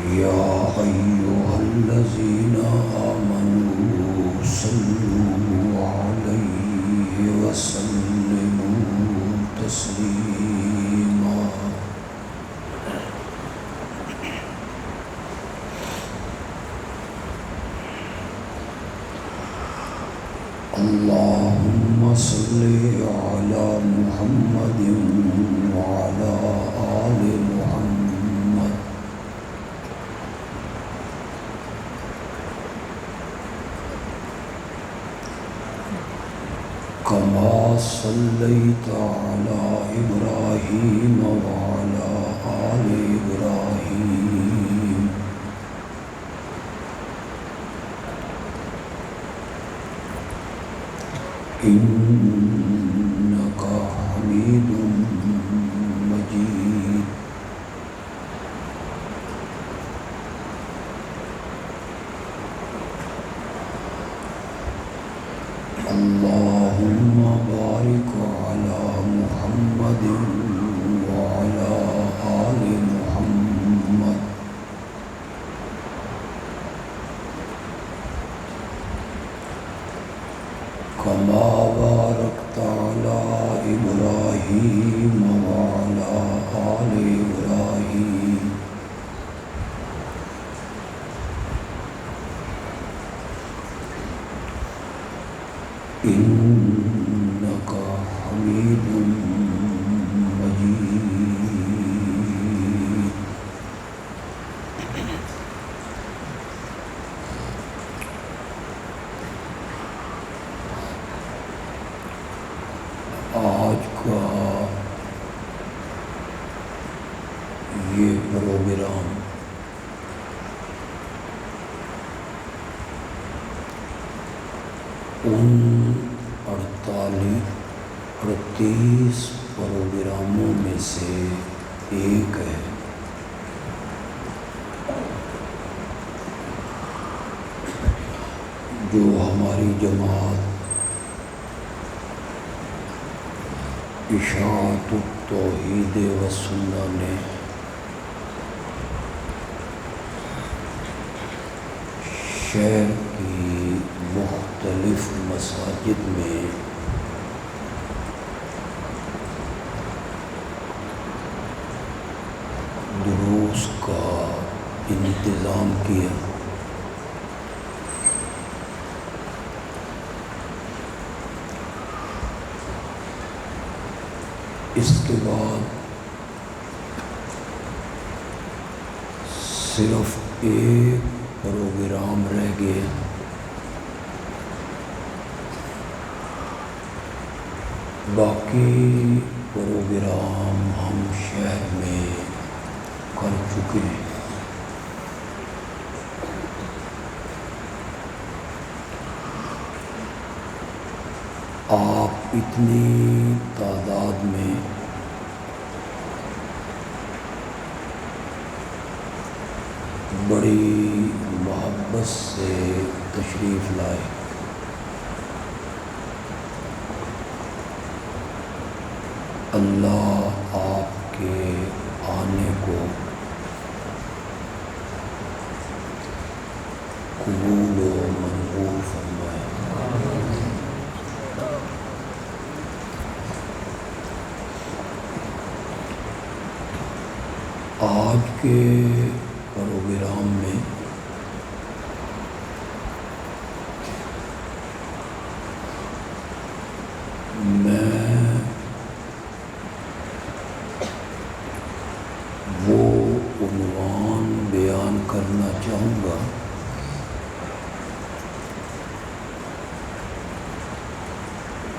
يا أيها الذين آمنوا صلوا عليه وسلموا تسليما اللهم صل على محمد وعلى آل محمد كما صليت على إبراهيم وعلى آل إبراهيم إنك حميد مجيد اللهم بارك على محمد وعلى آل محمد كما باركت على إبراهيم وعلى آل إبراهيم إنك حميد مجيد آج کا یہ پروگرام ان 38 پروگراموں میں سے ایک ہے جو ہماری جماعت اشاعت التوحید والسنہ نے شہر کی مختلف مساجد میں دروس کا انتظام کیا۔ اس کے بعد صرف ایک پروگرام رہ گیا، باقی پروگرام ہم شہر میں کر چکے ہیں۔ آپ اتنی تعداد میں بڑی محبت سے تشریف لائے، اللہ آپ کے آنے کو قبول و منظور فرمائے۔ آج کے پروگرام میں میں وہ عنوان بیان کرنا چاہوں گا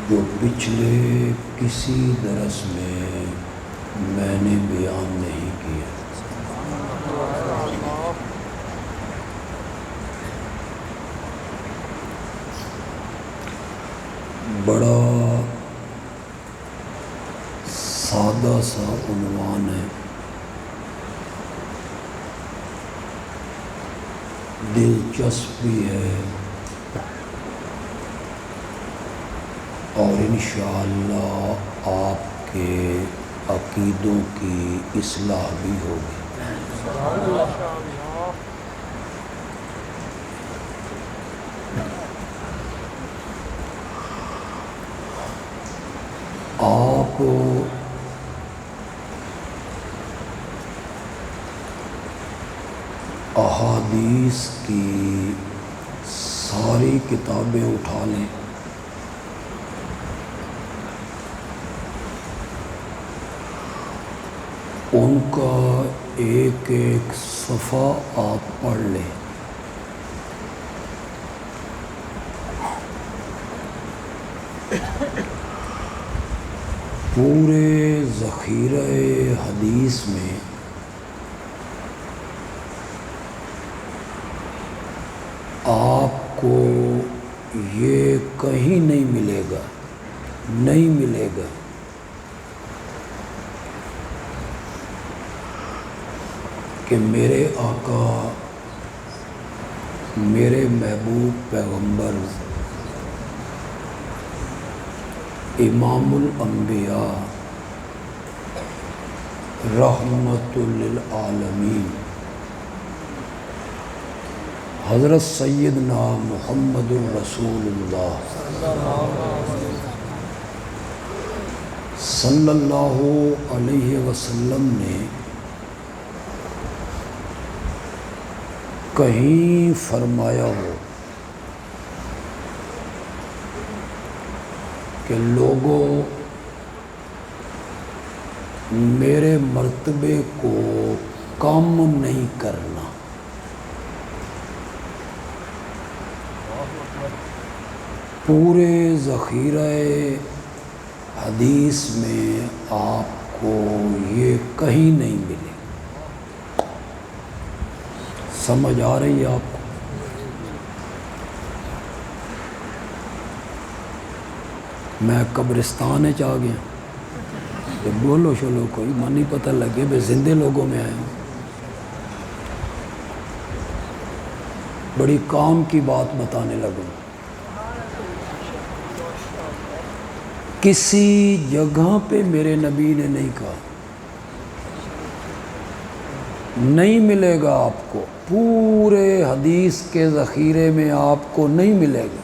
جو پچھلے کسی درس میں نے بیان نہیں کیا۔ بڑا سادہ سا عنوان ہے، دلچسپ بھی ہے اور انشاءاللہ آپ کے عقیدوں کی اصلاح بھی ہوگی۔ آپ احادیث کی ساری کتابیں اٹھا لیں، ان کا ایک ایک صفحہ آپ پڑھ لیں۔ پورے ذخیرہ حدیث میں آپ کو یہ کہیں نہیں ملے گا، نہیں ملے گا کہ میرے آقا، میرے محبوب پیغمبر امام الانبیاء رحمت للعالمین حضرت سیدنا محمد الرسول اللہ صلی اللہ علیہ وسلم نے کہیں فرمایا ہو کہ لوگوں، میرے مرتبے کو کم نہیں کرنا، پورے ذخیرہ حدیث میں آپ کو یہ کہیں نہیں ملے۔ سمجھ آ رہی ہے آپ کو؟ میں قبرستان آ گیا تو بولو شلو کوئی من نہیں پتہ لگے بے زندے لوگوں میں آئے ہوں۔ بڑی کام کی بات بتانے لگوں۔ کسی جگہ پہ میرے نبی نے نہیں کہا نہیں ملے گا آپ کو، پورے حدیث کے ذخیرے میں آپ کو نہیں ملے گا۔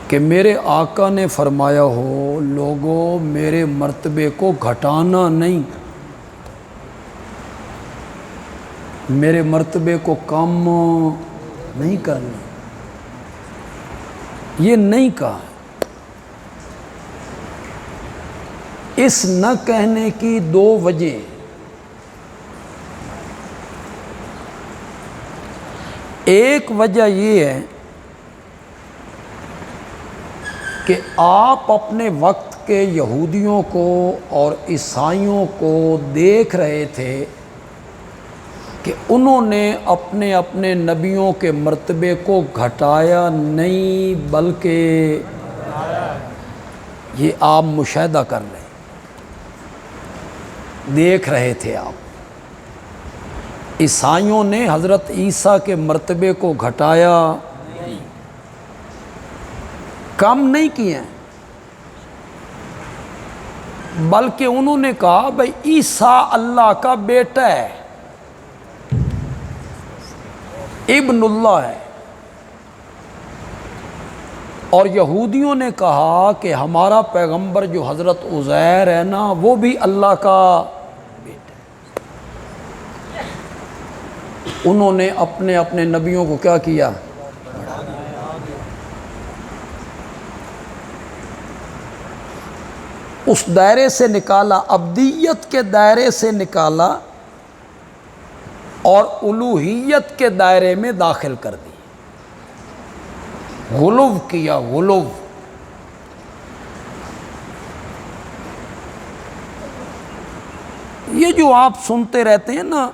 کہ میرے آقا نے فرمایا ہو لوگوں، میرے مرتبے کو گھٹانا نہیں، میرے مرتبے کو کم نہیں کرنا، یہ نہیں کہا۔ اس نہ کہنے کی دو وجہ۔ ایک وجہ یہ ہے کہ آپ اپنے وقت کے یہودیوں کو اور عیسائیوں کو دیکھ رہے تھے کہ انہوں نے اپنے اپنے نبیوں کے مرتبے کو گھٹایا نہیں بلکہ یہ آپ مشاہدہ کر رہے ہیں، دیکھ رہے تھے آپ۔ عیسائیوں نے حضرت عیسیٰ کے مرتبے کو گھٹایا، کم نہیں کیے ہیں، بلکہ انہوں نے کہا بھئی عیسیٰ اللہ کا بیٹا ہے، ابن اللہ ہے۔ اور یہودیوں نے کہا کہ ہمارا پیغمبر جو حضرت عزیر ہے نا، وہ بھی اللہ کا بیٹا ہے۔ انہوں نے اپنے اپنے نبیوں کو کیا کیا؟ اس دائرے سے نکالا، عبدیت کے دائرے سے نکالا اور الوہیت کے دائرے میں داخل کر دی، غلو کیا، غلو۔ یہ جو آپ سنتے رہتے ہیں نا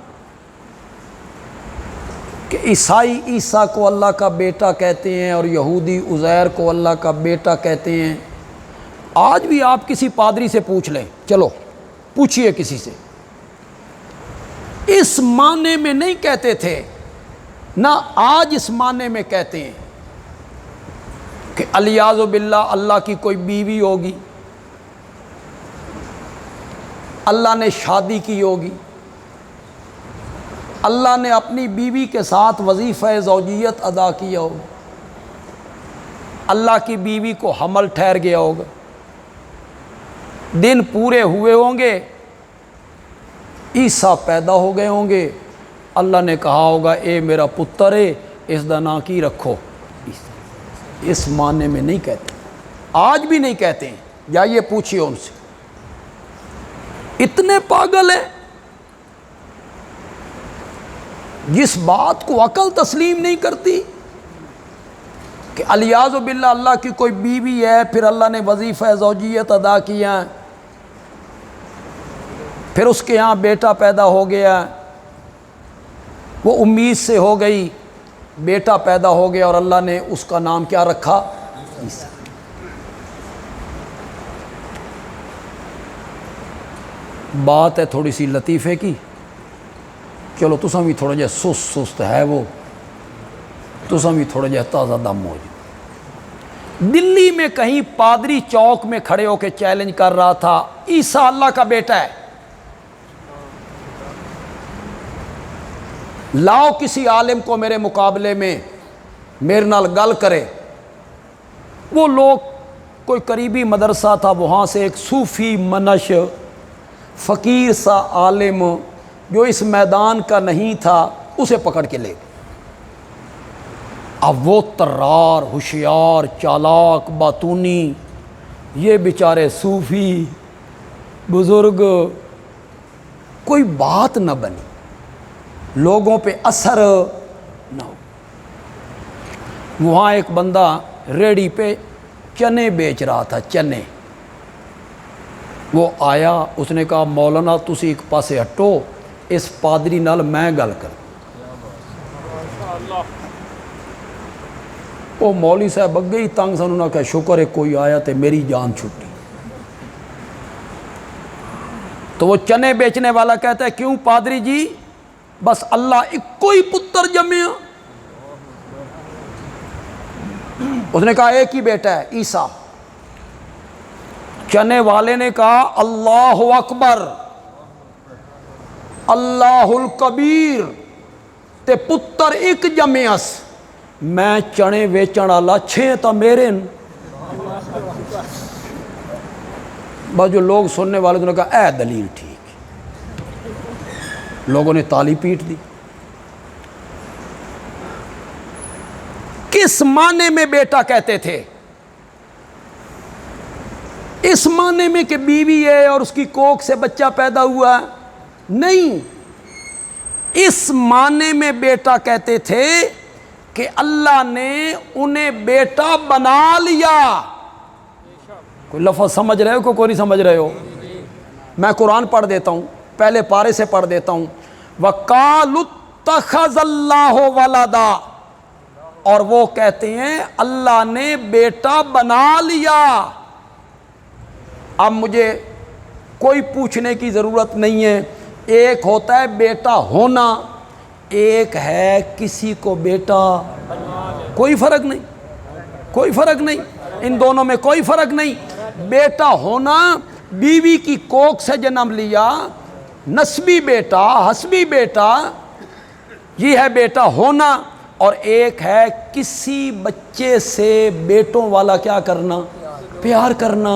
کہ عیسائی عیسیٰ کو اللہ کا بیٹا کہتے ہیں اور یہودی عزیر کو اللہ کا بیٹا کہتے ہیں، آج بھی آپ کسی پادری سے پوچھ لیں، چلو پوچھئے کسی سے، اس معنی میں نہیں کہتے تھے، نہ آج اس معنی میں کہتے ہیں کہ الیاذ باللہ اللہ کی کوئی بیوی ہوگی، اللہ نے شادی کی ہوگی، اللہ نے اپنی بیوی کے ساتھ وظیفہ زوجیت ادا کیا ہوگا۔ اللہ کی بیوی کو حمل ٹھہر گیا ہوگا، دن پورے ہوئے ہوں گے، عیسیٰ پیدا ہو گئے ہوں گے، اللہ نے کہا ہوگا اے میرا پتر ہے، اس دا نام کی رکھو عیسیٰ۔ اس معنی میں نہیں کہتے، آج بھی نہیں کہتے ہیں، جائیے پوچھئے ان سے، اتنے پاگل ہیں جس بات کو عقل تسلیم نہیں کرتی کہ الیاذ باللہ اللہ کی کوئی بیوی ہے، پھر اللہ نے وظیفہ زوجیت ادا کیا، پھر اس کے یہاں بیٹا پیدا ہو گیا، وہ امید سے ہو گئی، بیٹا پیدا ہو گیا اور اللہ نے اس کا نام کیا رکھا؟ عیسیٰ۔ بات ہے تھوڑی سی لطیفے کی، چلو تساں بھی تھوڑا جہا سست ہے، وہ تساں بھی تھوڑا جہا تازہ دم ہو جائے۔ دلی میں کہیں پادری چوک میں کھڑے ہو کے چیلنج کر رہا تھا عیسیٰ اللہ کا بیٹا ہے، لاؤ کسی عالم کو میرے مقابلے میں میرے نال گل کرے۔ وہ لوگ کوئی قریبی مدرسہ تھا، وہاں سے ایک صوفی منش فقیر سا عالم جو اس میدان کا نہیں تھا اسے پکڑ کے لے۔ اب وہ طرار، ہوشیار، چالاک، باتونی، یہ بیچارے صوفی بزرگ، کوئی بات نہ بنی، لوگوں پہ اثر نہ ہو۔ وہاں ایک بندہ ریڑھی پہ چنے بیچ رہا تھا، چنے۔ وہ آیا، اس نے کہا مولانا تسی ایک پاسے ہٹو، اس پادری نال میں گل کر۔ وہ مولوی صاحب اگے ہی تنگ سن، انہوں نے کہا شکر ہے کوئی آیا تے میری جان چھٹی۔ تو وہ چنے بیچنے والا کہتا ہے کیوں پادری جی، بس اللہ ایک کوئی پتر جمع۔ اس نے کہا ایک ہی بیٹا ہے عیسیٰ۔ چنے والے نے کہا اللہ اکبر، اللہ الکبیر، تے پتر ایک جمعس، میں چنے ویچن والا 6 تا میرے۔ بس جو لوگ سننے والے انہوں نے کہا اے دلیل ٹھیک، لوگوں نے تالی پیٹ دی۔ کس معنی میں بیٹا کہتے تھے؟ اس معنی میں کہ بیوی ہے اور اس کی کوکھ سے بچہ پیدا ہوا ہے؟ نہیں، اس معنی میں بیٹا کہتے تھے کہ اللہ نے انہیں بیٹا بنا لیا۔ کوئی لفظ سمجھ رہے ہو کہ کوئی نہیں سمجھ رہے ہو؟ میں قرآن پڑھ دیتا ہوں، پہلے پارے سے پڑھ دیتا ہوں۔ وَقَالُوا اتَّخَذَ اللَّهُ وَلَدًا، اور وہ کہتے ہیں اللہ نے بیٹا بنا لیا۔ اب مجھے کوئی پوچھنے کی ضرورت نہیں ہے، ایک ہوتا ہے بیٹا ہونا، ایک ہے کسی کو بیٹا، کوئی فرق نہیں، کوئی فرق نہیں، ان دونوں میں کوئی فرق نہیں۔ بیٹا ہونا بیوی کی کوکھ سے جنم لیا، نسبی بیٹا، حسبی بیٹا، یہ ہے بیٹا ہونا، اور ایک ہے کسی بچے سے بیٹوں والا کیا کرنا، پیار کرنا،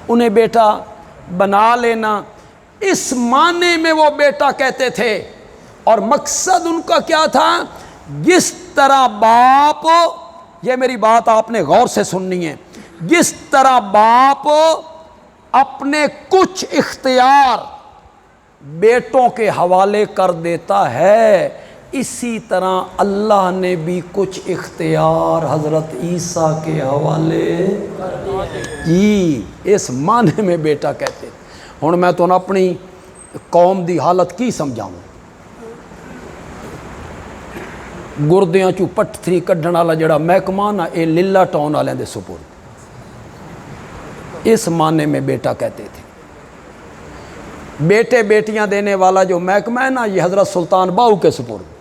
انہیں بیٹا بنا لینا۔ اس معنی میں وہ بیٹا کہتے تھے، اور مقصد ان کا کیا تھا؟ جس طرح باپ، یہ میری بات آپ نے غور سے سننی ہے، جس طرح باپ اپنے کچھ اختیار بیٹوں کے حوالے کر دیتا ہے، اسی طرح اللہ نے بھی کچھ اختیار حضرت عیسیٰ کے حوالے جی، اس معنی میں بیٹا کہتے۔ ہن میں تو اپنی قوم دی حالت کی سمجھاؤں، گردیاں چوں پٹھری کڈھن والا جڑا محکمہ نا، اے للہ ٹاؤن والے دے سپرد، اس معنی میں بیٹا کہتے تھے۔ بیٹے بیٹیاں دینے والا جو محکمہ ہے نا، یہ حضرت سلطان باہو کے سپرد،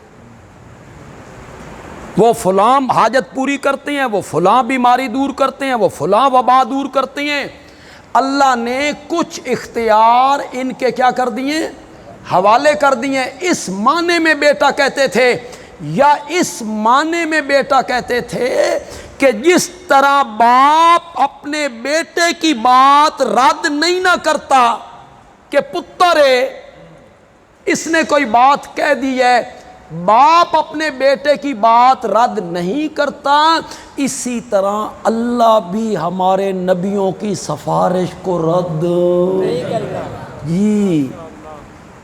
وہ فلاں حاجت پوری کرتے ہیں، وہ فلاں بیماری دور کرتے ہیں، وہ فلاں وبا دور کرتے ہیں۔ اللہ نے کچھ اختیار ان کے کیا کر دیے، حوالے کر دیے۔ اس معنی میں بیٹا کہتے تھے، یا اس معنی میں بیٹا کہتے تھے کہ جس طرح باپ اپنے بیٹے کی بات رد نہیں نہ کرتا کہ پتر ہے اس نے کوئی بات کہہ دی ہے، باپ اپنے بیٹے کی بات رد نہیں کرتا، اسی طرح اللہ بھی ہمارے نبیوں کی سفارش کو رد نہیں کرتا۔ جی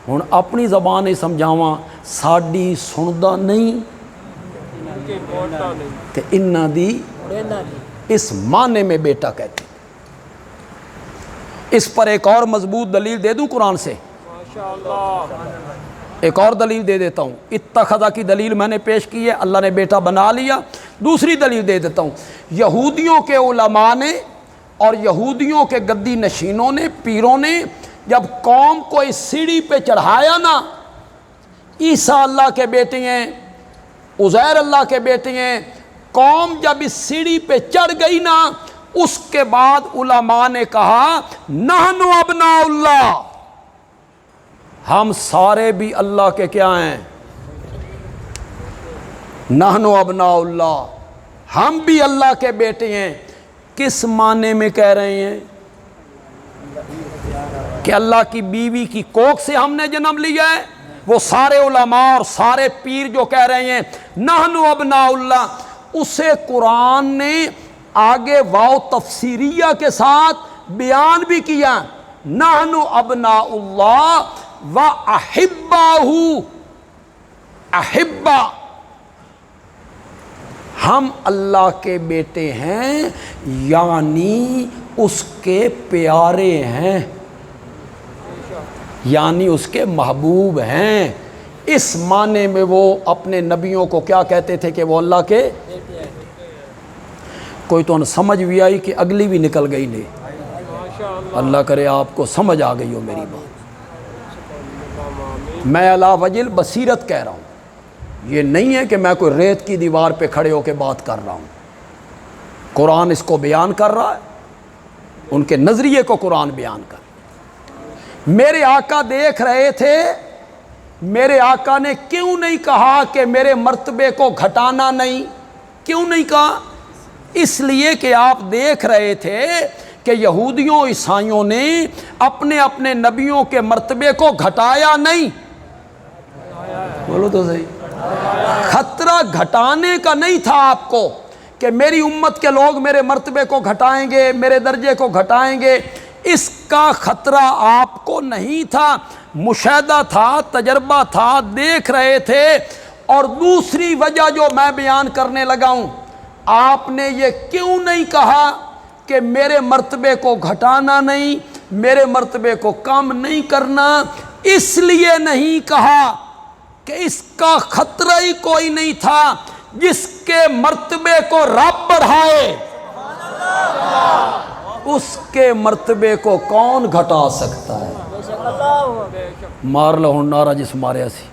ہن اپنی زبان ہی سمجھاواں، ساڈی سندا نہیں تے انہاں دی اس معنی میں بیٹا کہتے ہیں۔ اس پر ایک اور مضبوط دلیل دے دوں قرآن سے، ایک اور دلیل دے دیتا ہوں۔ اتخذ کی دلیل میں نے پیش کی ہے، اللہ نے بیٹا بنا لیا۔ دوسری دلیل دے دیتا ہوں، یہودیوں کے علماء نے اور یہودیوں کے گدی نشینوں نے، پیروں نے جب قوم کو اس سیڑھی پہ چڑھایا نا، عیسیٰ اللہ کے بیٹے ہیں، عزیر اللہ کے بیٹے ہیں، قوم جب اس سیڑھی پہ چڑھ گئی نا، اس کے بعد علماء نے کہا نحن ابناء اللہ، ہم سارے بھی اللہ کے کیا ہیں، نحن ابناء اللہ، ہم بھی اللہ کے بیٹے ہیں۔ کس معنی میں کہہ رہے ہیں؟ کہ اللہ کی بیوی کی کوکھ سے ہم نے جنم لیا ہے؟ وہ سارے علماء اور سارے پیر جو کہہ رہے ہیں نحن ابناء اللہ، اسے قرآن نے آگے واو تفسیریہ کے ساتھ بیان بھی کیا، نحن ابناء اللہ وَأَحِبَّاهُ، احبا، ہم اللہ کے بیٹے ہیں یعنی اس کے پیارے ہیں، یعنی اس کے محبوب ہیں۔ اس معنی میں وہ اپنے نبیوں کو کیا کہتے تھے کہ وہ اللہ کے کوئی تو سمجھ بھی آئی کہ اگلی بھی نکل گئی نہیں، اللہ کرے آپ کو سمجھ آ گئی ہو میری بات۔ میں علا وجل بصیرت کہہ رہا ہوں، یہ نہیں ہے کہ میں کوئی ریت کی دیوار پہ کھڑے ہو کے بات کر رہا ہوں، قرآن اس کو بیان کر رہا ہے، ان کے نظریے کو قرآن بیان کر رہا ہے۔ میرے آقا دیکھ رہے تھے، میرے آقا نے کیوں نہیں کہا کہ میرے مرتبے کو گھٹانا نہیں؟ کیوں نہیں کہا؟ اس لیے کہ آپ دیکھ رہے تھے کہ یہودیوں عیسائیوں نے اپنے اپنے نبیوں کے مرتبے کو گھٹایا نہیں۔ بولو تو صحیح، خطرہ گھٹانے کا نہیں تھا آپ کو کہ میری امت کے لوگ میرے مرتبے کو گھٹائیں گے، میرے درجے کو گھٹائیں گے، اس کا خطرہ آپ کو نہیں تھا، مشاہدہ تھا، تجربہ تھا، دیکھ رہے تھے۔ اور دوسری وجہ جو میں بیان کرنے لگا ہوں، آپ نے یہ کیوں نہیں کہا کہ میرے مرتبے کو گھٹانا نہیں، میرے مرتبے کو کم نہیں کرنا؟ اس لیے نہیں کہا کہ اس کا خطرہ ہی کوئی نہیں تھا، جس کے مرتبے کو رب بڑھائے اس کے مرتبے کو کون گھٹا سکتا ہے؟ مار لو ہن نعرہ جس مارے اسی۔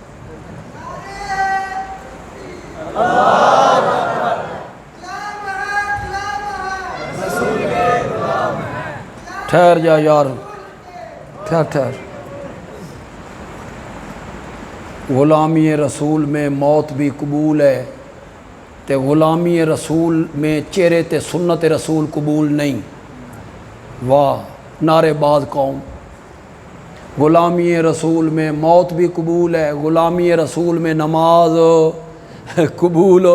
ٹھہر جا یار، ٹھہر۔ غلامی رسول میں موت بھی قبول ہے تے غلامی رسول میں چہرے تے سنت رسول قبول نہیں۔ واہ نعرے باز قوم، غلامی رسول میں موت بھی قبول ہے، غلامی رسول میں نماز قبول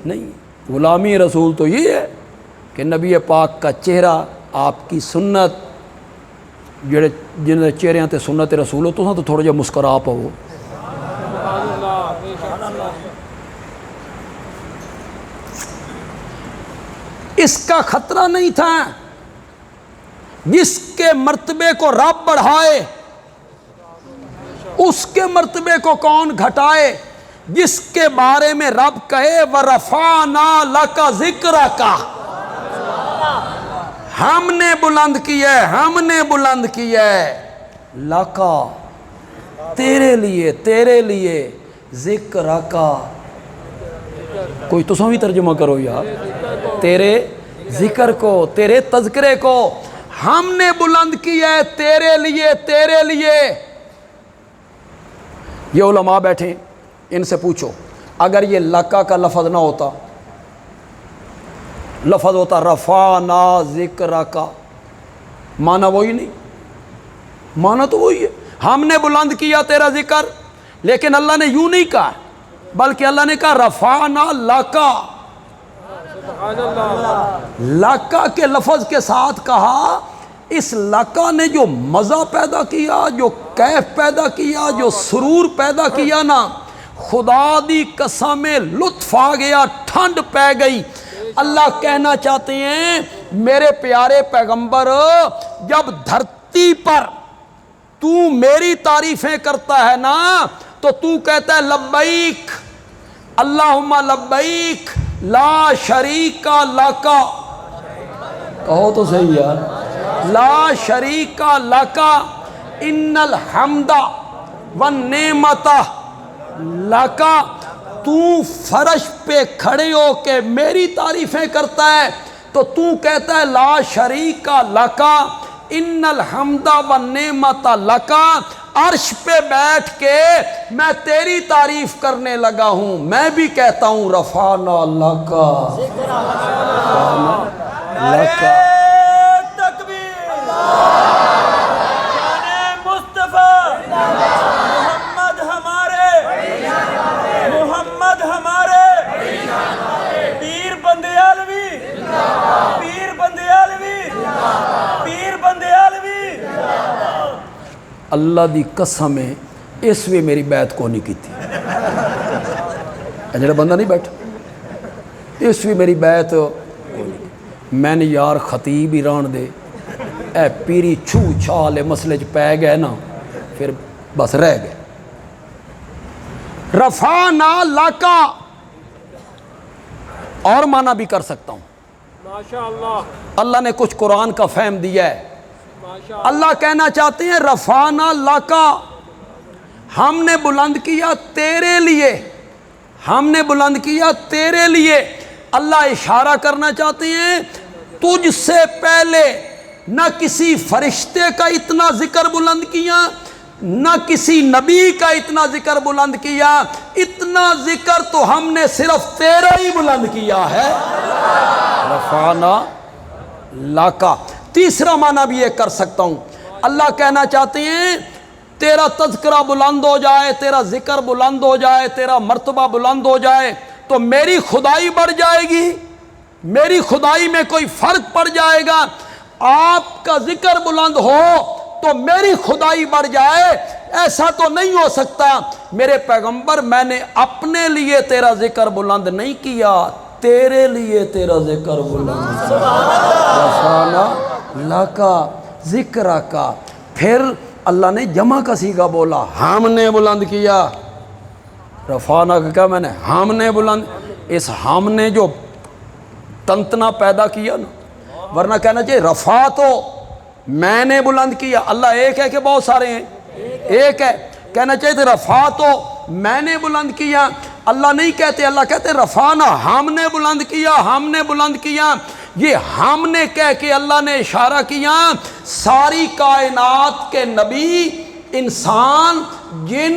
نہیں۔ غلامی رسول تو یہ ہے کہ نبی پاک کا چہرہ، آپ کی سنت، جڑے جن چہرے تے سنت رسول ہو تو تھوڑا جا مسکرا پاؤ۔ اس کا خطرہ نہیں تھا، جس کے مرتبے کو رب بڑھائے اس کے مرتبے کو کون گھٹائے؟ جس کے بارے میں رب کہے وَرَفَعْنَا لَكَ ذِكْرَكَ، ہم نے بلند کیا ہے، ہم نے بلند کیا ہے، لَكَ تیرے لیے، ذِكْرَكَ، کوئی تو سوئی ترجمہ کرو یار، تیرے ذکر کو، تیرے تذکرے کو ہم نے بلند کیا ہے تیرے لیے۔ یہ علماء بیٹھے، ان سے پوچھو اگر یہ لکا کا لفظ نہ ہوتا لفظ ہوتا رفعنا ذکرک، معنی وہی نہیں، معنی تو وہی ہے، ہم نے بلند کیا تیرا ذکر، لیکن اللہ نے یوں نہیں کہا، بلکہ اللہ نے کہا رفعنا لکا، لکا کے لفظ کے ساتھ کہا، اس لکا نے جو مزہ پیدا کیا، جو کیف پیدا کیا، جو سرور پیدا کیا نا، خدا دی قسم لطف آ گیا، ٹھنڈ پہ گئی۔ اللہ کہنا چاہتے ہیں میرے پیارے پیغمبر، جب دھرتی پر تو میری تعریفیں کرتا ہے نا تو تو کہتا ہے لبیک اللہم لبیک لا شریک لکا، کہو تو صحیح یار، لا شریک لکا ان الحمد والنعمت لکا، تو فرش پہ کھڑے ہو کے میری تعریفیں کرتا ہے تو تو کہتا ہے لا شریک لکا ان الحمد والنعمت لکا، عرش پہ بیٹھ کے میں تیری تعریف کرنے لگا ہوں، میں بھی کہتا ہوں رفعنا لکا، رفعنا لکا۔ اللہ دی قسم ہے اس بھی میری بیعت کو نہیں کی تھی، جڑا بندہ نہیں بیٹھا اس بھی میری بیعت کو نہیں، میں نے یار خطیب ہی ران دے، اے پیری چھو چھالے مسئلے چ پہ گئے نا، پھر بس رہ گئے۔ رفعنا لکا اور معنی بھی کر سکتا ہوں، ماشاءاللہ اللہ نے کچھ قرآن کا فہم دیا ہے۔ اللہ کہنا چاہتے ہیں رفعنا لکا، ہم نے بلند کیا تیرے لیے، ہم نے بلند کیا تیرے لیے۔ اللہ اشارہ کرنا چاہتے ہیں تجھ سے پہلے نہ کسی فرشتے کا اتنا ذکر بلند کیا، نہ کسی نبی کا اتنا ذکر بلند کیا، اتنا ذکر تو ہم نے صرف تیرا ہی بلند کیا ہے، رفعنا لکا۔ تیسرا معنی بھی یہ کر سکتا ہوں، اللہ کہنا چاہتے ہیں تیرا تذکرہ بلند ہو جائے، تیرا ذکر بلند ہو جائے، تیرا مرتبہ بلند ہو جائے تو میری خدائی بڑھ جائے گی، میری خدائی میں کوئی فرق پڑ جائے گا۔ آپ کا ذکر بلند ہو تو میری خدائی بڑھ جائے، ایسا تو نہیں ہو سکتا۔ میرے پیغمبر میں نے اپنے لیے تیرا ذکر بلند نہیں کیا، تیرے لیے تیرا ذکر بلند کیا، رفعنا لکا ذکرک۔ پھر اللہ نے جمع کا صیغہ بولا، ہم نے بلند کیا، رفعنا کا کیا میں نے ہم نے بلند، اس ہم نے جو تنتنا پیدا کیا نا، ورنہ کہنا چاہیے رفع تو میں نے بلند کیا، اللہ ایک ہے کہ بہت سارے ہیں، ایک ہے، کہنا چاہیے تھے رفع تو میں نے بلند کیا، اللہ نہیں کہتے، اللہ کہتے رفعنا ہم نے بلند کیا، ہم نے بلند کیا۔ یہ ہم نے کہہ کے اللہ نے اشارہ کیا ساری کائنات کے نبی، انسان، جن،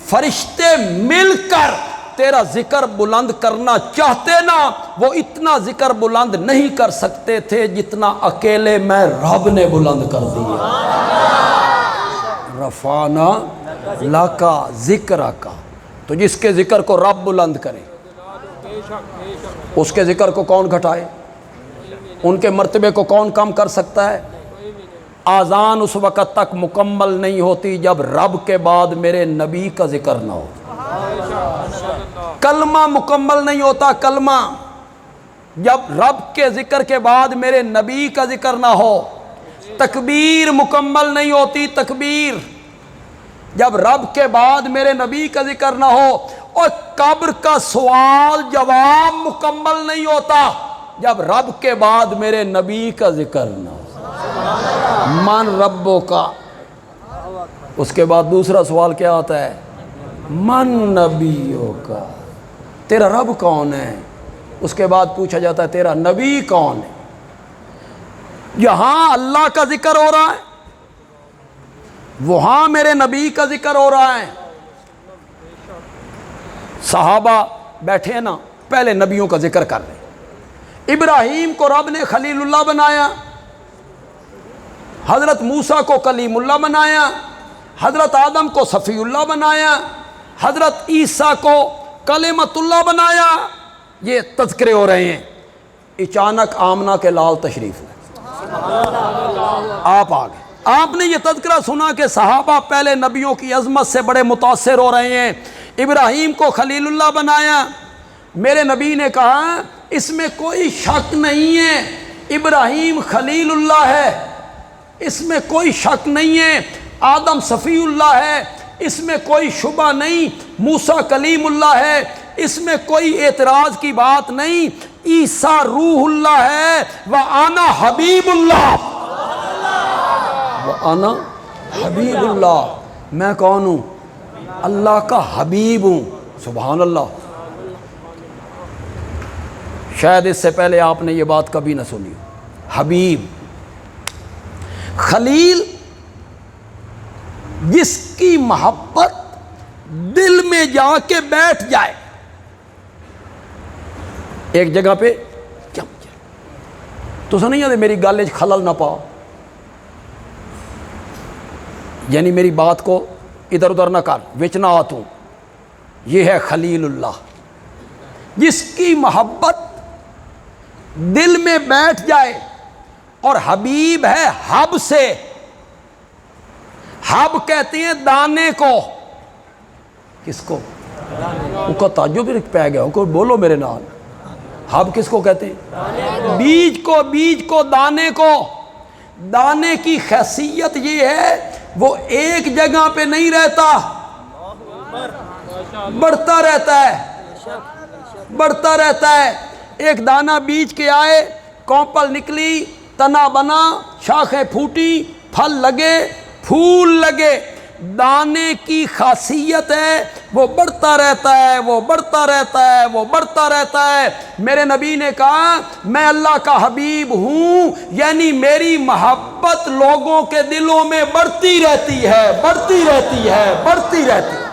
فرشتے مل کر تیرا ذکر بلند کرنا چاہتے نا، وہ اتنا ذکر بلند نہیں کر سکتے تھے جتنا اکیلے میں رب نے بلند کر دیا، رفعنا لکا ذکرک۔ تو جس کے ذکر کو رب بلند کرے اس کے ذکر کو کون گھٹائے، ان کے مرتبے کو کون کم کر سکتا ہے؟ آذان اس وقت تک مکمل نہیں ہوتی جب رب کے بعد میرے نبی کا ذکر نہ ہو، کلمہ مکمل نہیں ہوتا، کلمہ جب رب کے ذکر کے بعد میرے نبی کا ذکر نہ ہو، تکبیر مکمل نہیں ہوتی، تکبیر جب رب کے بعد میرے نبی کا ذکر نہ ہو، اور قبر کا سوال جواب مکمل نہیں ہوتا جب رب کے بعد میرے نبی کا ذکر نہ ہو، من ربو کا۔ اس کے بعد دوسرا سوال کیا آتا ہے، من نبیوں کا، تیرا رب کون ہے؟ اس کے بعد پوچھا جاتا ہے تیرا نبی کون ہے؟ یہاں اللہ کا ذکر ہو رہا ہے، وہاں میرے نبی کا ذکر ہو رہا ہے۔ صحابہ بیٹھے ہیں نا، پہلے نبیوں کا ذکر کر رہے ہیں، ابراہیم کو رب نے خلیل اللہ بنایا، حضرت موسیٰ کو کلیم اللہ بنایا، حضرت آدم کو صفی اللہ بنایا، حضرت عیسیٰ کو کلمت اللہ بنایا۔ یہ تذکرے ہو رہے ہیں۔ اچانک آمنہ کے لال تشریف لائے، آپ آ گئے۔ آپ نے یہ تذکرہ سنا کہ صحابہ پہلے نبیوں کی عظمت سے بڑے متاثر ہو رہے ہیں۔ ابراہیم کو خلیل اللہ بنایا۔ میرے نبی نے کہا اس میں کوئی شک نہیں ہے، ابراہیم خلیل اللہ ہے، اس میں کوئی شک نہیں ہے۔ آدم صفی اللہ ہے، اس میں کوئی شبہ نہیں۔ موسیٰ کلیم اللہ ہے، اس میں کوئی اعتراض کی بات نہیں۔ عیسیٰ روح اللہ ہے، وَأَنَا حبیب اللہ، وَأَنَا حبیب اللہ، میں کون ہوں؟ اللہ کا حبیب ہوں۔ سبحان اللہ۔ شاید اس سے پہلے آپ نے یہ بات کبھی نہ سنی۔ حبیب، خلیل، جس کی محبت دل میں جا کے بیٹھ جائے، ایک جگہ پہ کیا تو سنیں یاد میری گل خلل نہ پاؤ، یعنی میری بات کو ادھر ادھر نہ کر، وچ نہ آتوں۔ یہ ہے خلیل اللہ، جس کی محبت دل میں بیٹھ جائے۔ اور حبیب ہے حب سے، حب کہتے ہیں دانے کو۔ کس کو؟ ان کا تعجب بھی پہ گیا، کوئی بولو میرے نال۔ حب کس کو کہتے ہیں؟ بیج کو، بیج کو، دانے کو۔ دانے کی خاصیت یہ ہے وہ ایک جگہ پہ نہیں رہتا، بڑھتا رہتا ہے، بڑھتا رہتا ہے۔ ایک دانہ بیج کے آئے، کونپل نکلی، تنا بنا، شاخیں پھوٹی، پھل لگے، پھول لگے۔ دانے کی خاصیت ہے وہ بڑھتا رہتا ہے، وہ بڑھتا رہتا ہے، وہ بڑھتا رہتا ہے۔ میرے نبی نے کہا میں اللہ کا حبیب ہوں، یعنی میری محبت لوگوں کے دلوں میں بڑھتی رہتی ہے، بڑھتی رہتی ہے، بڑھتی رہتی ہے۔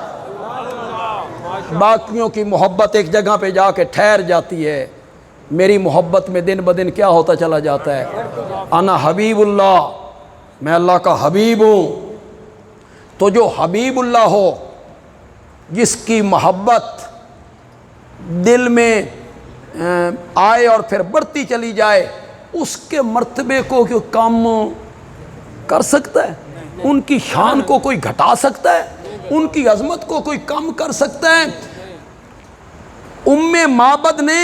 باقیوں کی محبت ایک جگہ پہ جا کے ٹھہر جاتی ہے، میری محبت میں دن بدن کیا ہوتا چلا جاتا ہے؟ انا حبیب اللہ، میں اللہ کا حبیب ہوں۔ تو جو حبیب اللہ ہو، جس کی محبت دل میں آئے اور پھر بڑھتی چلی جائے، اس کے مرتبے کو کوئی کم کر سکتا ہے؟ ان کی شان کو کوئی گھٹا سکتا ہے؟ ان کی عظمت کو کوئی کم کر سکتا ہے؟ معبد نے،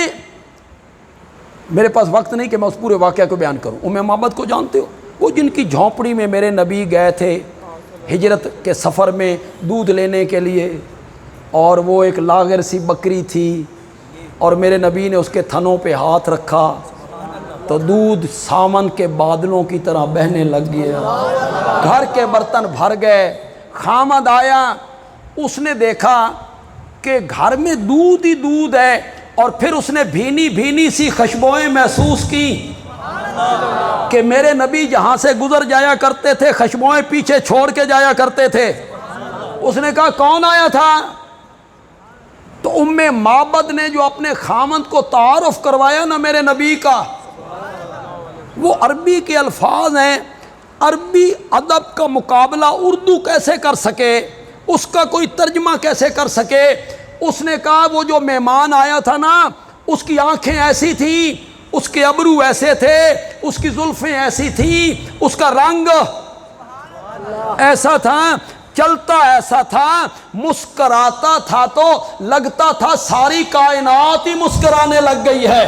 میرے پاس وقت نہیں کہ میں اس پورے واقعہ کو بیان کروں۔ معبد کو جانتے ہو؟ وہ جن کی جھونپڑی میں میرے نبی گئے تھے ہجرت کے سفر میں دودھ لینے کے لیے، اور وہ ایک لاغر سی بکری تھی، اور میرے نبی نے اس کے تھنوں پہ ہاتھ رکھا تو دودھ سامن کے بادلوں کی طرح بہنے لگ گیا، گھر کے برتن بھر گئے۔ خامد آیا، اس نے دیکھا کہ گھر میں دودھ ہی دودھ ہے، اور پھر اس نے بھینی بھینی سی خوشبوئیں محسوس کی کہ میرے نبی جہاں سے گزر جایا کرتے تھے خوشبوئیں پیچھے چھوڑ کے جایا کرتے تھے۔ اس نے کہا کون آیا تھا؟ تو معبد نے جو اپنے خامند کو تعارف کروایا نا میرے نبی کا، وہ عربی کے الفاظ ہیں۔ عربی ادب کا مقابلہ اردو کیسے کر سکے، اس کا کوئی ترجمہ کیسے کر سکے؟ اس نے کہا وہ جو مہمان آیا تھا نا، اس کی آنکھیں ایسی تھیں، اس کے ابرو ایسے تھے، اس کی زلفیں ایسی تھیں، اس کا رنگ ایسا تھا، چلتا ایسا تھا، مسکراتا تھا تو لگتا تھا ساری کائنات ہی مسکرانے لگ گئی ہے،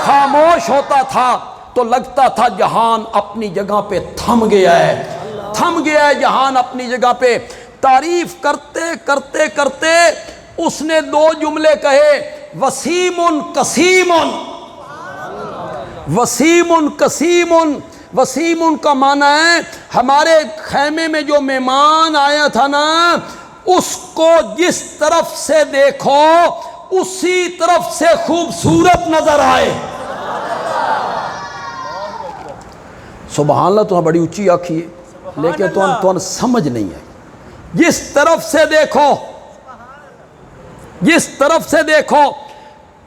خاموش ہوتا تھا تو لگتا تھا جہان اپنی جگہ پہ تھم گیا ہے، تھم گیا ہے جہان اپنی جگہ پہ۔ تعریف کرتے کرتے کرتے اس نے دو جملے کہے، وسیم قسیم۔ وسیم قسیم، وسیم کا معنی ہے ہمارے خیمے میں جو مہمان آیا تھا نا، اس کو جس طرف سے دیکھو اسی طرف سے خوبصورت نظر آئے۔ سبحان اللہ، تو بڑی اونچی آنکھی ہے لیکن تو سمجھ نہیں ہے۔ جس طرف سے دیکھو، جس طرف سے دیکھو،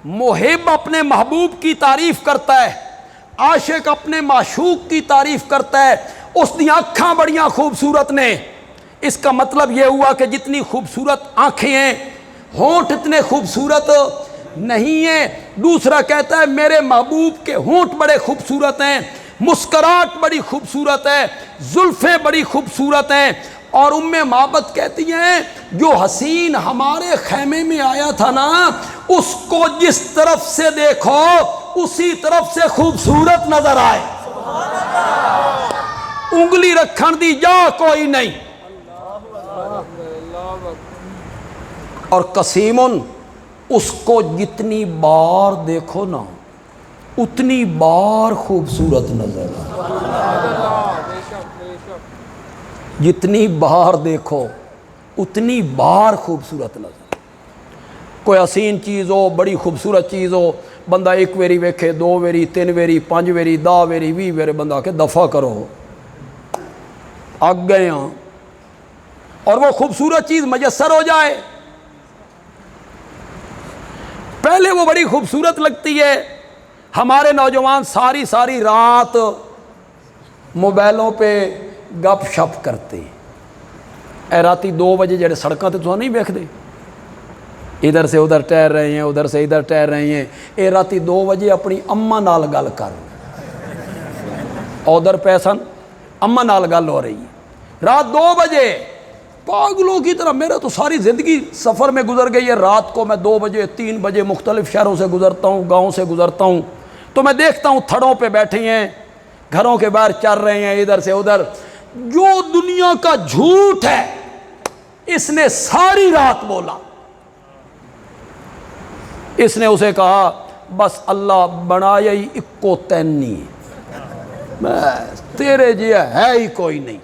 محب اپنے محبوب کی تعریف کرتا ہے، عاشق اپنے معشوق کی تعریف کرتا ہے، اس دی آنکھاں بڑیاں خوبصورت نے، اس کا مطلب یہ ہوا کہ جتنی خوبصورت آنکھیں ہیں ہونٹ اتنے خوبصورت نہیں ہیں۔ دوسرا کہتا ہے میرے محبوب کے ہونٹ بڑے خوبصورت ہیں، مسکراہٹ بڑی خوبصورت ہے، زلفیں بڑی خوبصورت ہیں۔ اور معبد کہتی ہیں جو حسین ہمارے خیمے میں آیا تھا نا، اس کو جس طرف سے دیکھو اسی طرف سے خوبصورت نظر آئے، انگلی رکھن دی جا کوئی نہیں۔ اور قسیمن، اس کو جتنی بار دیکھو نا اتنی بار خوبصورت نظر آئے، جتنی بار دیکھو اتنی بار خوبصورت نظر۔ کوئی حسین چیز ہو، بڑی خوبصورت چیز ہو، بندہ ایک ویری ویکھے، دو ویری، تین ویری، پانچ ویری، 10 ویری، 20 ویری، بندہ کہ دفع کرو، آگ گئے ہاں، اور وہ خوبصورت چیز میسر ہو جائے۔ پہلے وہ بڑی خوبصورت لگتی ہے۔ ہمارے نوجوان ساری رات موبائلوں پہ گپ شپ کرتے، اے راتی 2 بجے جڑے سڑکاں تے تو نہیں ویکھدے، ادھر سے ادھر ٹہر رہے ہیں، ادھر سے ادھر ٹہر رہے ہیں، اے راتی 2 بجے اپنی اماں نال گل کر، ادھر پیسن اماں نال گل ہو رہی ہے رات 2 بجے، پاگلوں کی طرح۔ میرا تو ساری زندگی سفر میں گزر گئی ہے، رات کو میں 2 بجے 3 بجے مختلف شہروں سے گزرتا ہوں، گاؤں سے گزرتا ہوں، تو میں دیکھتا ہوں تھڑوں پہ بیٹھے ہیں، گھروں کے باہر چل رہے ہیں ادھر سے ادھر۔ جو دنیا کا جھوٹ ہے اس نے ساری رات بولا۔ اس نے اسے کہا بس اللہ بنایا ہی اکو تینی، بس تیرے جیا ہے ہی کوئی نہیں،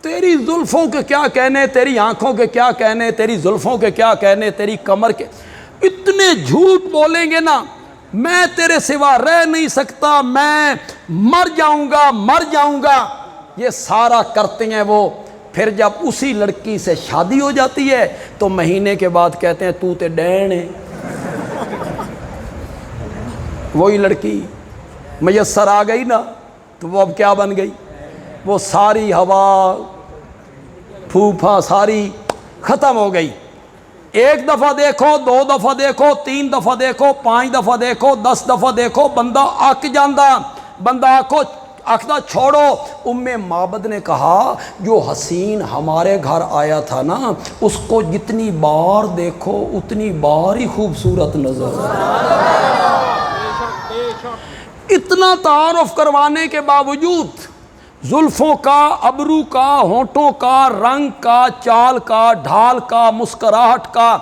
تیری زلفوں کے کیا کہنے، تیری آنکھوں کے کیا کہنے، تیری زلفوں کے کیا کہنے، تیری کمر کے، اتنے جھوٹ بولیں گے نا، میں تیرے سوا رہ نہیں سکتا، میں مر جاؤں گا، یہ سارا کرتے ہیں وہ۔ پھر جب اسی لڑکی سے شادی ہو جاتی ہے تو مہینے کے بعد کہتے ہیں تو تے ڈین ہے۔ وہی لڑکی میسر آ گئی نا تو وہ اب کیا بن گئی، وہ ساری ہوا پھوپھا ساری ختم ہو گئی۔ 1 دفعہ دیکھو، 2 دفعہ دیکھو، 3 دفعہ دیکھو، 5 دفعہ دیکھو، 10 دفعہ دیکھو، بندہ اک جاندہ، بندہ آخدہ چھوڑو۔ معبد نے کہا جو حسین ہمارے گھر آیا تھا نا، اس کو جتنی بار دیکھو اتنی بار ہی خوبصورت نظر آئے۔ اتنا تعارف کروانے کے باوجود، زلفوں کا، ابرو کا، ہونٹوں کا، رنگ کا، چال کا، ڈھال کا، مسکراہٹ کا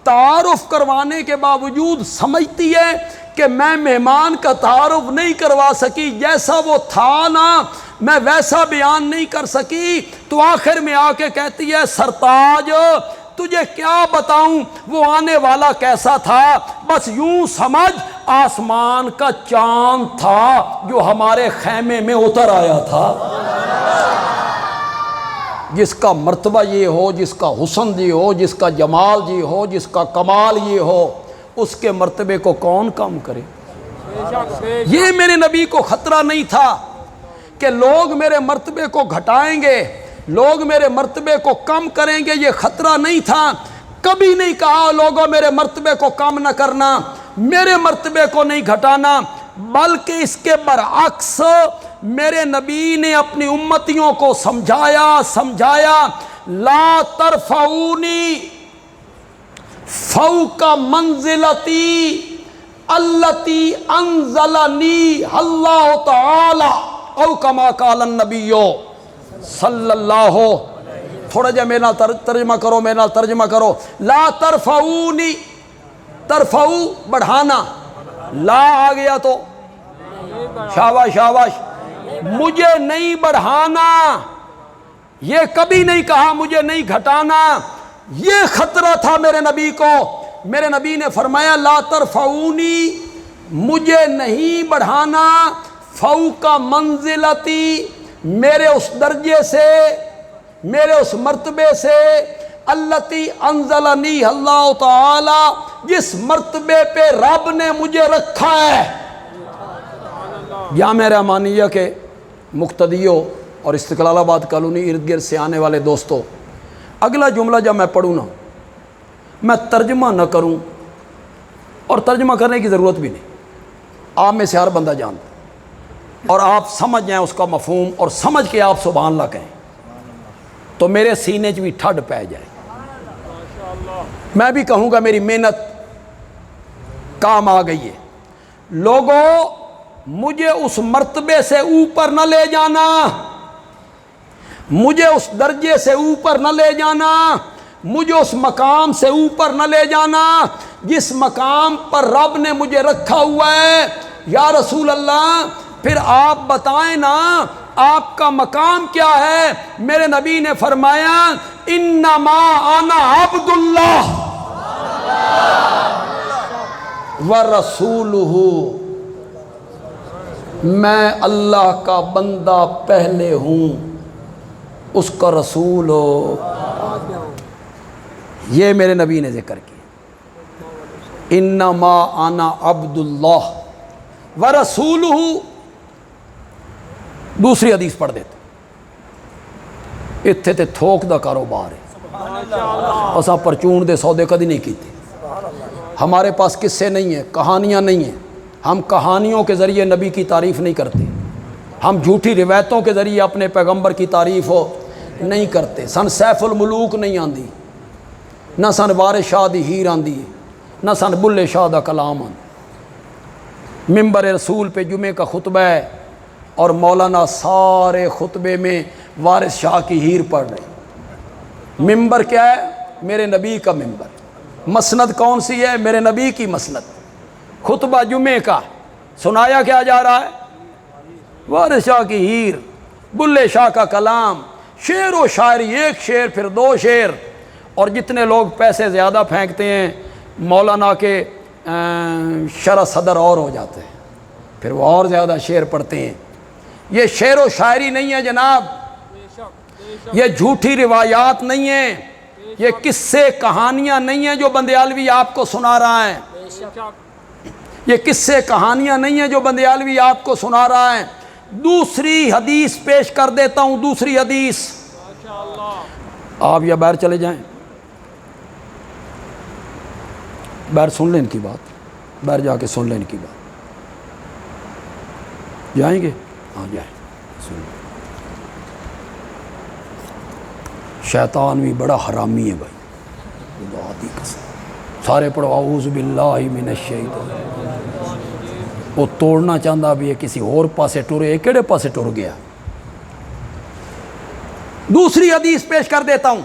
تعارف کروانے کے باوجود سمجھتی ہے کہ میں مہمان کا تعارف نہیں کروا سکی، جیسا وہ تھا نا میں ویسا بیان نہیں کر سکی، تو آخر میں آ کے کہتی ہے سرتاج تجھے کیا بتاؤں وہ آنے والا کیسا تھا، بس یوں سمجھ آسمان کا چاند تھا جو ہمارے خیمے میں اتر آیا تھا۔ جس کا مرتبہ یہ ہو، جس کا حسن یہ ہو، جس کا جمال یہ ہو، جس کا کمال یہ ہو، اس کے مرتبے کو کون کم کرے؟ یہ میرے نبی کو خطرہ نہیں تھا کہ لوگ میرے مرتبے کو گھٹائیں گے، لوگ میرے مرتبے کو کم کریں گے، یہ خطرہ نہیں تھا۔ کبھی نہیں کہا لوگوں میرے مرتبے کو کم نہ کرنا، میرے مرتبے کو نہیں گھٹانا، بلکہ اس کے برعکس میرے نبی نے اپنی امتیوں کو سمجھایا لا ترفعونی فوق منزلتی التی انزلنی اللہ تعالی او کما قال النبی صلی اللہ، تھوڑا جا میرے نال ترجمہ کرو، لا ترفعونی، ترفعو بڑھانا، لا آ گیا تو شاباش، مجھے نہیں بڑھانا، یہ کبھی نہیں کہا مجھے نہیں گھٹانا، یہ خطرہ تھا میرے نبی کو۔ میرے نبی نے فرمایا لا ترفعونی، مجھے نہیں بڑھانا، فوق منزلتی، میرے اس درجے سے، میرے اس مرتبے سے، التی انزلنی اللہ تعالی، جس مرتبے پہ رب نے مجھے رکھا ہے۔ جامعہ رحمانیہ کے مقتدیوں اور استقلال آباد کالونی ارد گرد سے آنے والے دوستوں، اگلا جملہ جب میں پڑھوں نا، میں ترجمہ نہ کروں، اور ترجمہ کرنے کی ضرورت بھی نہیں، آپ میں سے ہر بندہ جانتا، اور آپ سمجھ جائیں اس کا مفہوم، اور سمجھ کے آپ سبحان اللہ کہیں تو میرے سینے چ بھی ٹھڈ پہ جائے، میں بھی کہوں گا میری محنت کام آ گئی ہے۔ لوگوں، مجھے اس مرتبے سے اوپر نہ لے جانا، مجھے اس درجے سے اوپر نہ لے جانا، مجھے اس مقام سے اوپر نہ لے جانا جس مقام پر رب نے مجھے رکھا ہوا ہے۔ یا رسول اللہ، پھر آپ بتائیں نا آپ کا مقام کیا ہے؟ میرے نبی نے فرمایا انما انا عبد اللہ ورسولہ، میں اللہ کا بندہ پہلے ہوں، اس کا رسول ہو۔ یہ میرے نبی نے ذکر کیا، انما انا عبد اللہ ورسولہ۔ دوسری حدیث پڑھ دیتے، اتھے تے تھوک دا کاروبار ہے، اساں پرچون دے سودے کدی نہیں کیتے، ہمارے پاس قصے نہیں ہیں، کہانیاں نہیں ہیں، ہم کہانیوں کے ذریعے نبی کی تعریف نہیں کرتے، ہم جھوٹی روایتوں کے ذریعے اپنے پیغمبر کی تعریف نہیں کرتے۔ سن سیف الملوک نہیں آندی، نہ سن وارث شاہ دی ہیر آندی، نہ سن بلے شاہ دا کلام آندی۔ ممبر رسول پہ جمعے کا خطبہ ہے اور مولانا سارے خطبے میں وارث شاہ کی ہیر پڑھ رہے۔ ممبر کیا ہے؟ میرے نبی کا ممبر۔ مسند کون سی ہے؟ میرے نبی کی مسند۔ خطبہ جمعے کا سنایا کیا جا رہا ہے؟ وارث شاہ کی ہیر، بلے شاہ کا کلام، شعر و شاعری، ایک شعر پھر دو شعر، اور جتنے لوگ پیسے زیادہ پھینکتے ہیں مولانا کے شرح صدر اور ہو جاتے ہیں، پھر وہ اور زیادہ شعر پڑھتے ہیں۔ یہ شعر و شاعری نہیں ہے جناب، یہ جھوٹی روایات نہیں ہیں، یہ قصے کہانیاں نہیں ہیں جو بندیالوی آپ کو سنا رہا ہے، یہ قصے کہانیاں نہیں ہیں جو بندیالوی آپ کو سنا رہا ہے۔ دوسری حدیث پیش کر دیتا ہوں، دوسری حدیث، آپ یا باہر چلے جائیں، باہر سن لیں ان کی بات، باہر جا کے سن لیں ان کی بات، جائیں گے؟ ہاں جائیں، سن لیں۔ شیطان بھی بڑا حرامی ہے بھائی، اللہ کی قسم، سارے پڑھو اعوذ باللہ من الشیطان۔ وہ توڑنا چاہتا بھی ہے کسی اور پاسے ٹرے، کیڑے پاسے ٹر گیا۔ دوسری حدیث پیش کر دیتا ہوں،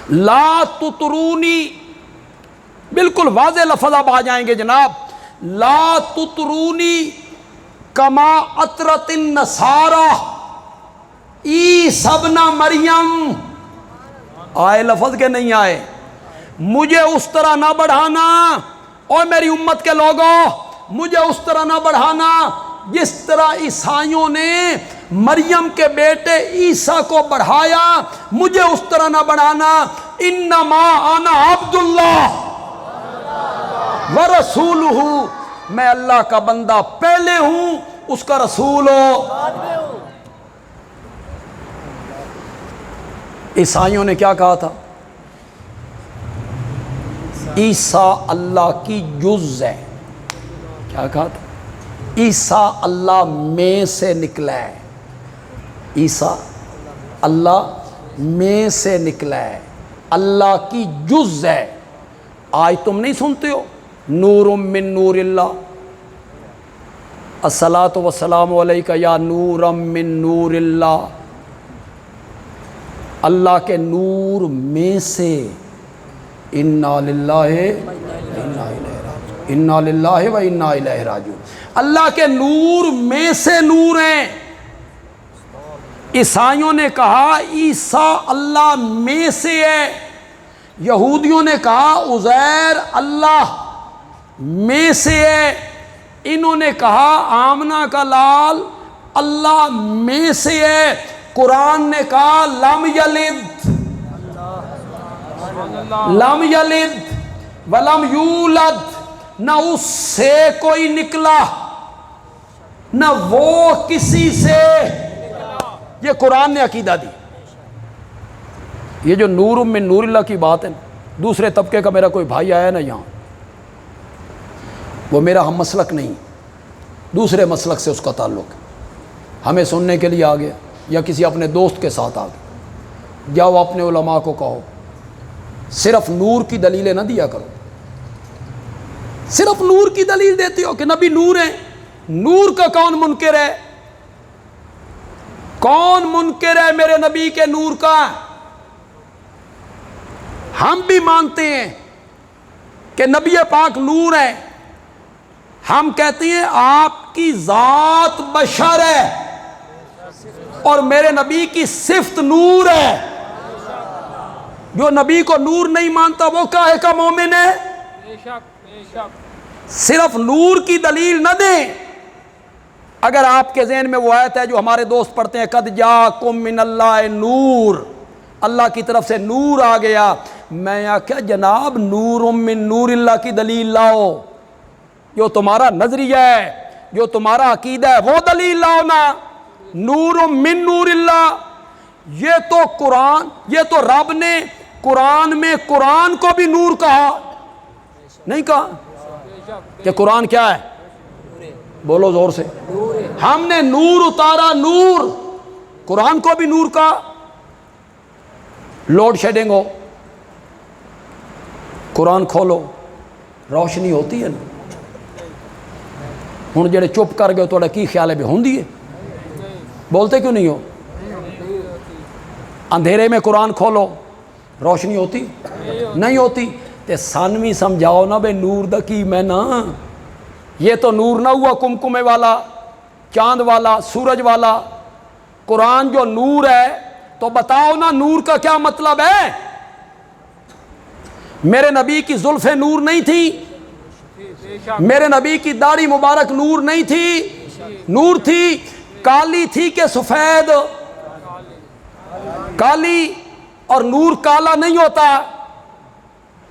لا تطرونی، بالکل واضح لفظ اب آ جائیں گے جناب، لا تطرونی کما اطرت النصارى عیسی ابن مریم، آئے لفظ کے نہیں آئے، مجھے اس طرح نہ بڑھانا، اور میری امت کے لوگوں مجھے اس طرح نہ بڑھانا جس طرح عیسائیوں نے مریم کے بیٹے عیسیٰ کو بڑھایا، مجھے اس طرح نہ بڑھانا۔ انما انا عبد اللہ ورسولہ، میں اللہ کا بندہ پہلے ہوں، اس کا رسول ہو۔ عیسائیوں نے کیا کہا تھا؟ عیسیٰ اللہ کی جز ہے، کیا کہا تھا؟ عیسیٰ اللہ میں سے نکلا ہے، عیسیٰ اللہ میں سے نکلا ہے، اللہ کی جز ہے۔ آج تم نہیں سنتے ہو نور من نور اللہ، الصلاۃ والسلام علیک یا نور من نور اللہ، اللہ کے نور میں سے، انا للہ و انا الیہ راجعون، اللہ کے نور میں سے نور ہیں۔ عیسائیوں نے کہا عیسیٰ اللہ میں سے ہے، یہودیوں نے کہا عزیر اللہ میں سے ہے، انہوں نے کہا آمنہ کا لال اللہ میں سے ہے، قرآن نے کہا لم یلد ولم یولد، نہ اس سے کوئی نکلا، نہ وہ کسی سے. یہ قرآن نے عقیدہ دی. یہ جو نور من نور اللہ کی بات ہے، دوسرے طبقے کا میرا کوئی بھائی آیا نا یہاں، وہ میرا ہم مسلک نہیں، دوسرے مسلک سے اس کا تعلق ہے، ہمیں سننے کے لیے آ گیا یا کسی اپنے دوست کے ساتھ آ گیا. جاؤ اپنے علماء کو کہو صرف نور کی دلیلیں نہ دیا کرو. صرف نور کی دلیل دیتے ہو کہ نبی نور ہیں. نور کا کون منکر ہے؟ کون منکر ہے میرے نبی کے نور کا؟ ہم بھی مانتے ہیں کہ نبی پاک نور ہے. ہم کہتے ہیں آپ کی ذات بشر ہے اور میرے نبی کی صفت نور ہے. جو نبی کو نور نہیں مانتا وہ کاہے کا مومن ہے؟ صرف نور کی دلیل نہ دیں. اگر آپ کے ذہن میں وہ آیت ہے جو ہمارے دوست پڑھتے ہیں، قد جاءکم من اللہ نور، اللہ کی طرف سے نور آ گیا، میں آخیا جناب نور من نور اللہ کی دلیل لاؤ. جو تمہارا نظریہ ہے، جو تمہارا عقیدہ ہے، وہ دلیل لاؤ نا. نور من نور اللہ، یہ تو قرآن، یہ تو رب نے قرآن میں قرآن کو بھی نور کہا، نہیں کہا کہ قرآن کیا ہے؟ بولو زور سے. ہم نے نور اتارا، نور، قرآن کو بھی نور کہا. لوڈ شیڈنگ ہو، قرآن کھولو، روشنی ہوتی ہے نا. ہوں جڑے چپ کر گئے تھوڑا کی خیال ہے بھی ہوندی ہے؟ بولتے کیوں نہیں ہو؟ اندھیرے میں قرآن کھولو روشنی ہوتی نہیں ہوتی؟ تے سانوی سمجھاؤ نا بے نور دا کی میں نا. یہ تو نور نہ ہوا کمکمے والا، چاند والا، سورج والا. قرآن جو نور ہے تو بتاؤ نا نور کا کیا مطلب ہے؟ میرے نبی کی زلفیں نور نہیں تھی، میرے نبی کی داڑھی مبارک نور نہیں تھی، نور تھی. کالی تھی کہ سفید؟ کالی، اور نور کالا نہیں ہوتا.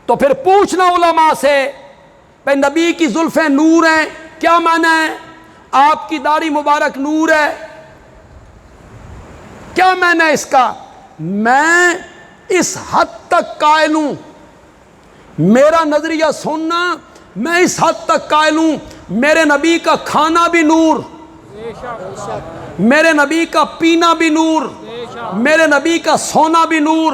تو پھر پوچھنا علماء سے بھائی نبی کی زلفیں نور ہیں، کیا معنی ہے؟ آپ کی داڑھی مبارک نور ہے، کیا معنی ہے اس کا؟ میں اس حد تک قائل ہوں، میرا نظریہ سننا، میں اس حد تک قائل ہوں میرے نبی کا کھانا بھی نور، میرے نبی کا پینا بھی نور، میرے نبی کا سونا بھی نور،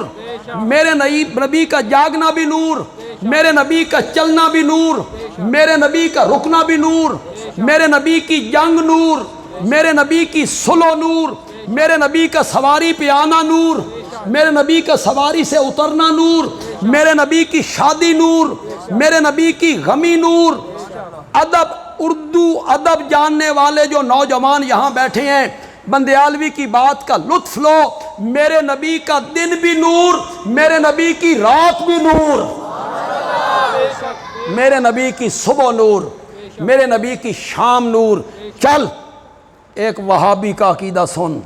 میرے نبی کا جاگنا بھی نور، میرے نبی کا چلنا بھی نور، میرے نبی کا رکنا بھی نور، میرے نبی کی جنگ نور، میرے نبی کی صلح نور، میرے نبی کا سواری پہ آنا نور، میرے نبی کا سواری سے اترنا نور، میرے نبی کی شادی نور، میرے نبی کی غمی نور. ادب، اردو ادب جاننے والے جو نوجوان یہاں بیٹھے ہیں، بندیالوی کی بات کا لطف لو. میرے نبی کا دن بھی نور، میرے نبی کی رات بھی نور، میرے نبی کی صبح نور، میرے نبی کی شام نور. چل ایک وہابی کا عقیدہ سن،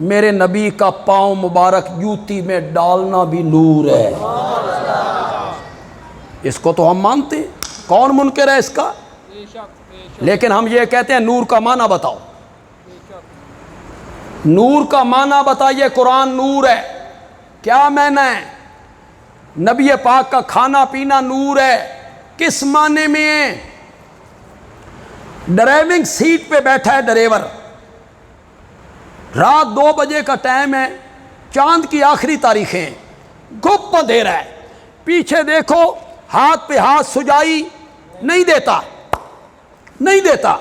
میرے نبی کا پاؤں مبارک جوتی میں ڈالنا بھی نور ہے. اس کو تو ہم مانتے ہیں، کون منکر ہے اس کا؟ لیکن ہم یہ کہتے ہیں نور کا معنی بتاؤ، نور کا معنی بتائیے. قرآن نور ہے، کیا معنی ہے؟ نبی پاک کا کھانا پینا نور ہے، کس معنی میں ہے؟ ڈرائیونگ سیٹ پہ بیٹھا ہے ڈرائیور، رات 2 بجے کا ٹائم ہے، چاند کی آخری تاریخیں، گپ دے رہا ہے، پیچھے دیکھو ہاتھ پہ ہاتھ سجائی نہیں دیتا، نہیں دیتا،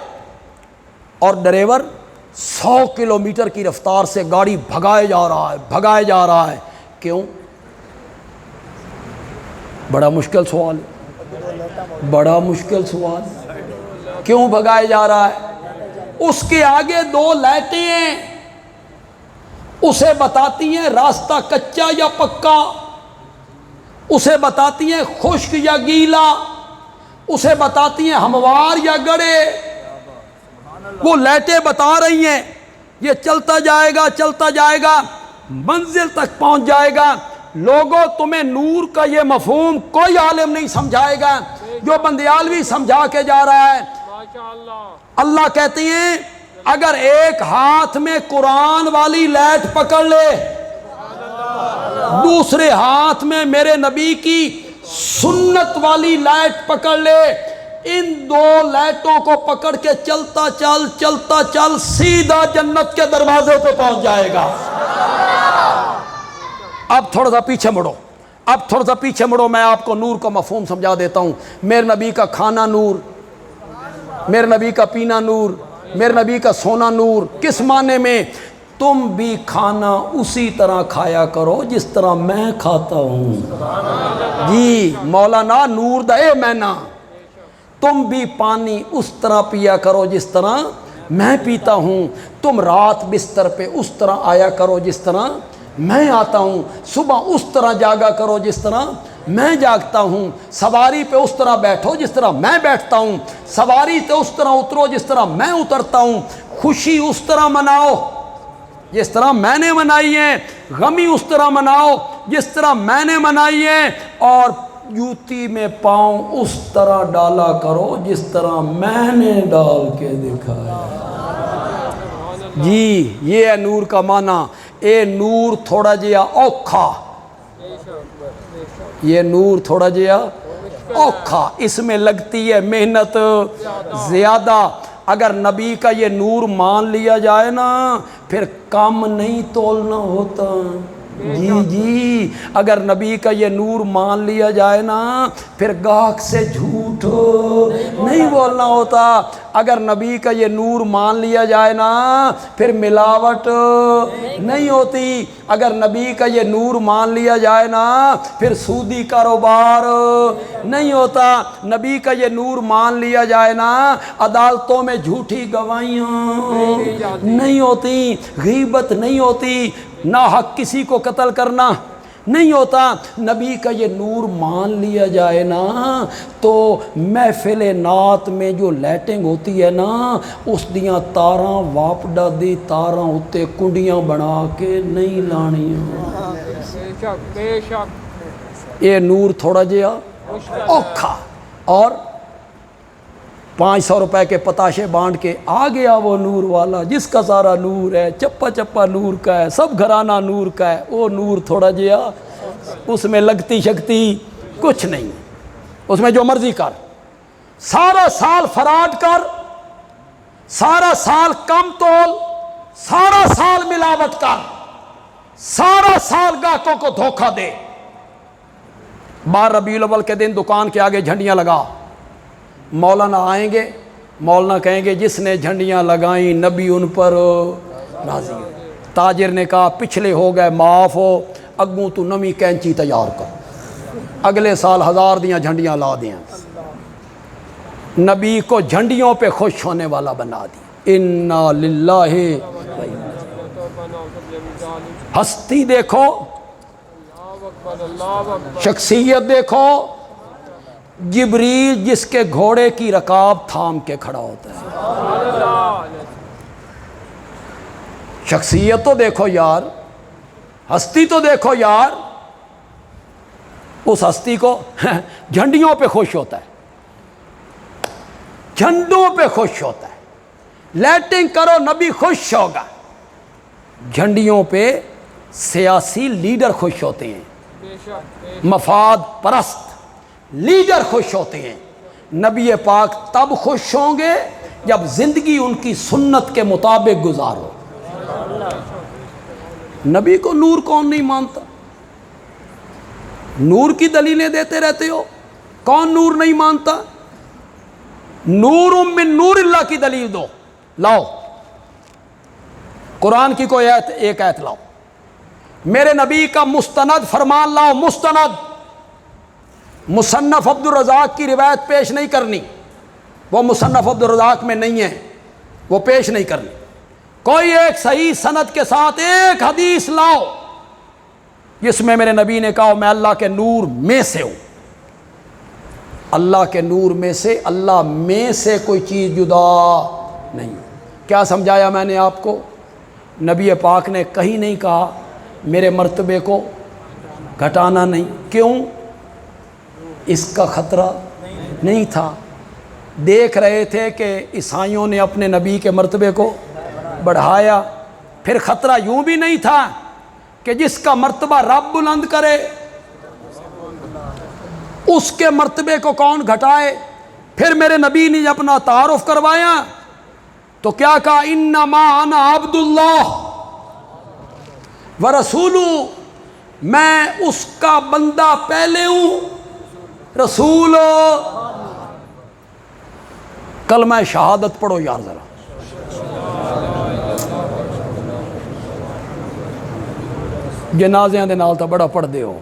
اور ڈرائیور 100 کلومیٹر کی رفتار سے گاڑی بھگائے جا رہا ہے، بھگائے جا رہا ہے. کیوں؟ بڑا مشکل سوال ہے، بڑا مشکل سوال. کیوں بھگائے جا رہا ہے؟ اس کے آگے 2 لائٹیں ہیں، اسے بتاتی ہیں راستہ کچا یا پکا، اسے بتاتی ہیں خشک یا گیلا، اسے بتاتی ہیں ہموار یا گڑے. وہ لائٹیں بتا رہی ہیں یہ چلتا جائے گا، چلتا جائے گا، منزل تک پہنچ جائے گا. لوگوں تمہیں نور کا یہ مفہوم کوئی عالم نہیں سمجھائے گا، جو بندیالوی سمجھا کے جا رہا ہے۔ اللہ کہتے ہیں اگر ایک ہاتھ میں قرآن والی لائٹ پکڑ لے، دوسرے ہاتھ میں میرے نبی کی سنت والی لائٹ پکڑ لے، ان دو لائٹوں کو پکڑ کے چلتا چل سیدھا جنت کے دروازے پہ پہنچ جائے گا۔ اب تھوڑا سا پیچھے مڑو، میں آپ کو نور کا مفہوم سمجھا دیتا ہوں۔ میرے نبی کا کھانا نور، میرے نبی کا پینا نور، میرے نبی کا سونا نور۔ کس معنی میں؟ تم بھی کھانا اسی طرح کھایا کرو جس طرح میں کھاتا ہوں۔ جی مولانا نور دے مینا، تم بھی پانی اس طرح پیا کرو جس طرح میں پیتا ہوں، تم رات بستر پہ اس طرح آیا کرو جس طرح میں آتا ہوں، صبح اس طرح جاگا کرو جس طرح میں جاگتا ہوں، سواری پہ اس طرح بیٹھو جس طرح میں بیٹھتا ہوں، سواری پہ اس طرح اترو جس طرح میں اترتا ہوں، خوشی اس طرح مناؤ جس طرح میں نے منائی ہے، غمی اس طرح مناؤ جس طرح میں نے منائی ہے، اور جوتی میں پاؤں اس طرح ڈالا کرو جس طرح میں نے ڈال کے دکھایا۔ جی یہ ہے نور کا معنی۔ اے نور تھوڑا جیا اوکھا، یہ نور تھوڑا جیا اوکھا، اس میں لگتی ہے محنت زیادہ۔ اگر نبی کا یہ نور مان لیا جائے نا پھر کم نہیں تولنا ہوتا۔ جی اگر نبی کا یہ نور مان لیا جائے نا پھر گاہک سے جھوٹ نہیں بولنا ہوتا۔ اگر نبی کا یہ نور مان لیا جائے نا پھر ملاوٹ نہیں ہوتی۔ اگر نبی کا یہ نور مان لیا جائے نا پھر سودی کاروبار نہیں ہوتا۔ نبی کا یہ نور مان لیا جائے نا عدالتوں میں جھوٹی گواہیاں نہیں ہوتی، غیبت نہیں ہوتی، ناحق کسی کو قتل کرنا نہیں ہوتا۔ نبی کا یہ نور مان لیا جائے نا تو محفل نعت میں جو لائٹنگ ہوتی ہے نا اس دیاں تاراں واپڈا دی تاراں اتے کنڈیاں بنا کے نہیں لانیاں۔ بے شک یہ نور تھوڑا جیا اوکھا، اور 500 روپے کے پتاشے بانٹ کے آ گیا وہ نور والا جس کا سارا نور ہے، چپا چپا نور کا ہے، سب گھرانہ نور کا ہے۔ وہ نور تھوڑا جیا، اس میں لگتی شکتی کچھ نہیں، اس میں جو مرضی کر، سارا سال فراڈ کر، سارا سال کم تول، سارا سال ملاوٹ کر، سارا سال گاہکوں کو دھوکہ دے، 12 ربیع الاول کے دن دکان کے آگے جھنڈیاں لگا، مولانا آئیں گے، مولانا کہیں گے جس نے جھنڈیاں لگائیں نبی ان پر راضی ہو۔ تاجر نے کہا پچھلے ہو گئے معاف ہو، اگوں تو نمی کینچی تیار کر، اگلے سال 1000 دیاں جھنڈیاں لا دیں۔ نبی کو جھنڈیوں پہ خوش ہونے والا بنا دی۔ انا للہ، ہستی دیکھو، شخصیت دیکھو، جبریل جس کے گھوڑے کی رکاب تھام کے کھڑا ہوتا ہے۔ شخصیت تو دیکھو یار، ہستی تو دیکھو یار، اس ہستی کو جھنڈیوں پہ خوش ہوتا ہے، جھنڈوں پہ خوش ہوتا ہے۔ لائٹنگ کرو نبی خوش ہوگا، جھنڈیوں پہ سیاسی لیڈر خوش ہوتے ہیں، مفاد پرست لیڈر خوش ہوتے ہیں۔ نبی پاک تب خوش ہوں گے جب زندگی ان کی سنت کے مطابق گزارو۔ نبی کو نور کون نہیں مانتا؟ نور کی دلیلیں دیتے رہتے ہو، کون نور نہیں مانتا؟ نور من نور اللہ کی دلیل دو، لاؤ قرآن کی کوئی آیت، ایک آیت لاؤ، میرے نبی کا مستند فرمان لاؤ، مستند، مصنف عبد الرزاق کی روایت پیش نہیں کرنی، وہ مصنف عبد الرزاق میں نہیں ہے، وہ پیش نہیں کرنی۔ کوئی ایک صحیح سند کے ساتھ ایک حدیث لاؤ جس میں میرے نبی نے کہا میں اللہ کے نور میں سے ہوں، اللہ کے نور میں سے، اللہ میں سے کوئی چیز جدا نہیں۔ کیا سمجھایا میں نے آپ کو؟ نبی پاک نے کہیں نہیں کہا میرے مرتبے کو گھٹانا نہیں. کیوں؟ اس کا خطرہ نہیں تھا. دیکھ رہے تھے کہ عیسائیوں نے اپنے نبی کے مرتبے کو بڑھایا. پھر خطرہ یوں بھی نہیں تھا کہ جس کا مرتبہ رب بلند کرے اس کے مرتبے کو کون گھٹائے. پھر میرے نبی نے اپنا تعارف کروایا تو کیا کہا؟ انما انا عبد اللہ ورسولہ، میں اس کا بندہ پہلے ہوں، رسول. کلمہ شہادت پڑھو یار ذرا. جنازیاں دے نال تا بڑا پڑھ دے ہو.